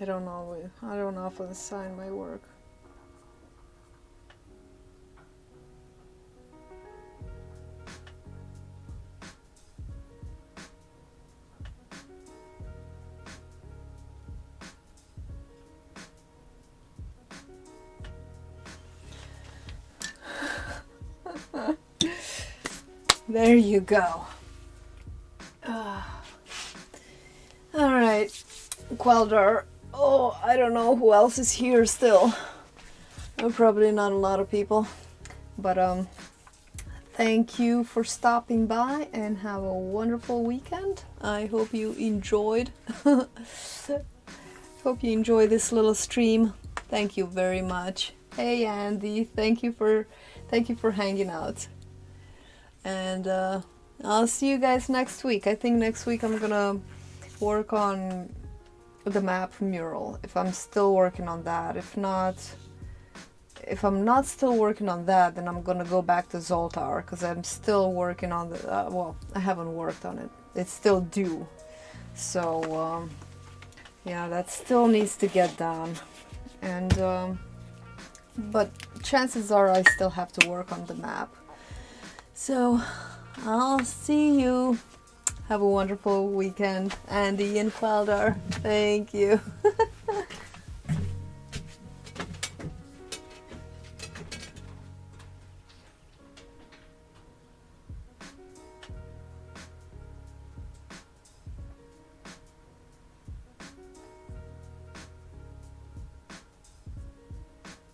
I don't often sign my work. There you go. All right, Quelder. Oh, I don't know who else is here still. Probably not a lot of people, but thank you for stopping by and have a wonderful weekend. I hope you enjoyed. Hope you enjoy this little stream. Thank you very much. Hey Andy, thank you for hanging out. And I'll see you guys next week. I think next week I'm gonna work on the map mural, if I'm still working on that. If I'm not still working on that, then I'm gonna go back to Zoltar, because I'm still working on the well, I haven't worked on it, it's still due, so yeah, that still needs to get done. And but chances are I still have to work on the map. So I'll see you. Have a wonderful weekend, Andy and Quelder. Thank you.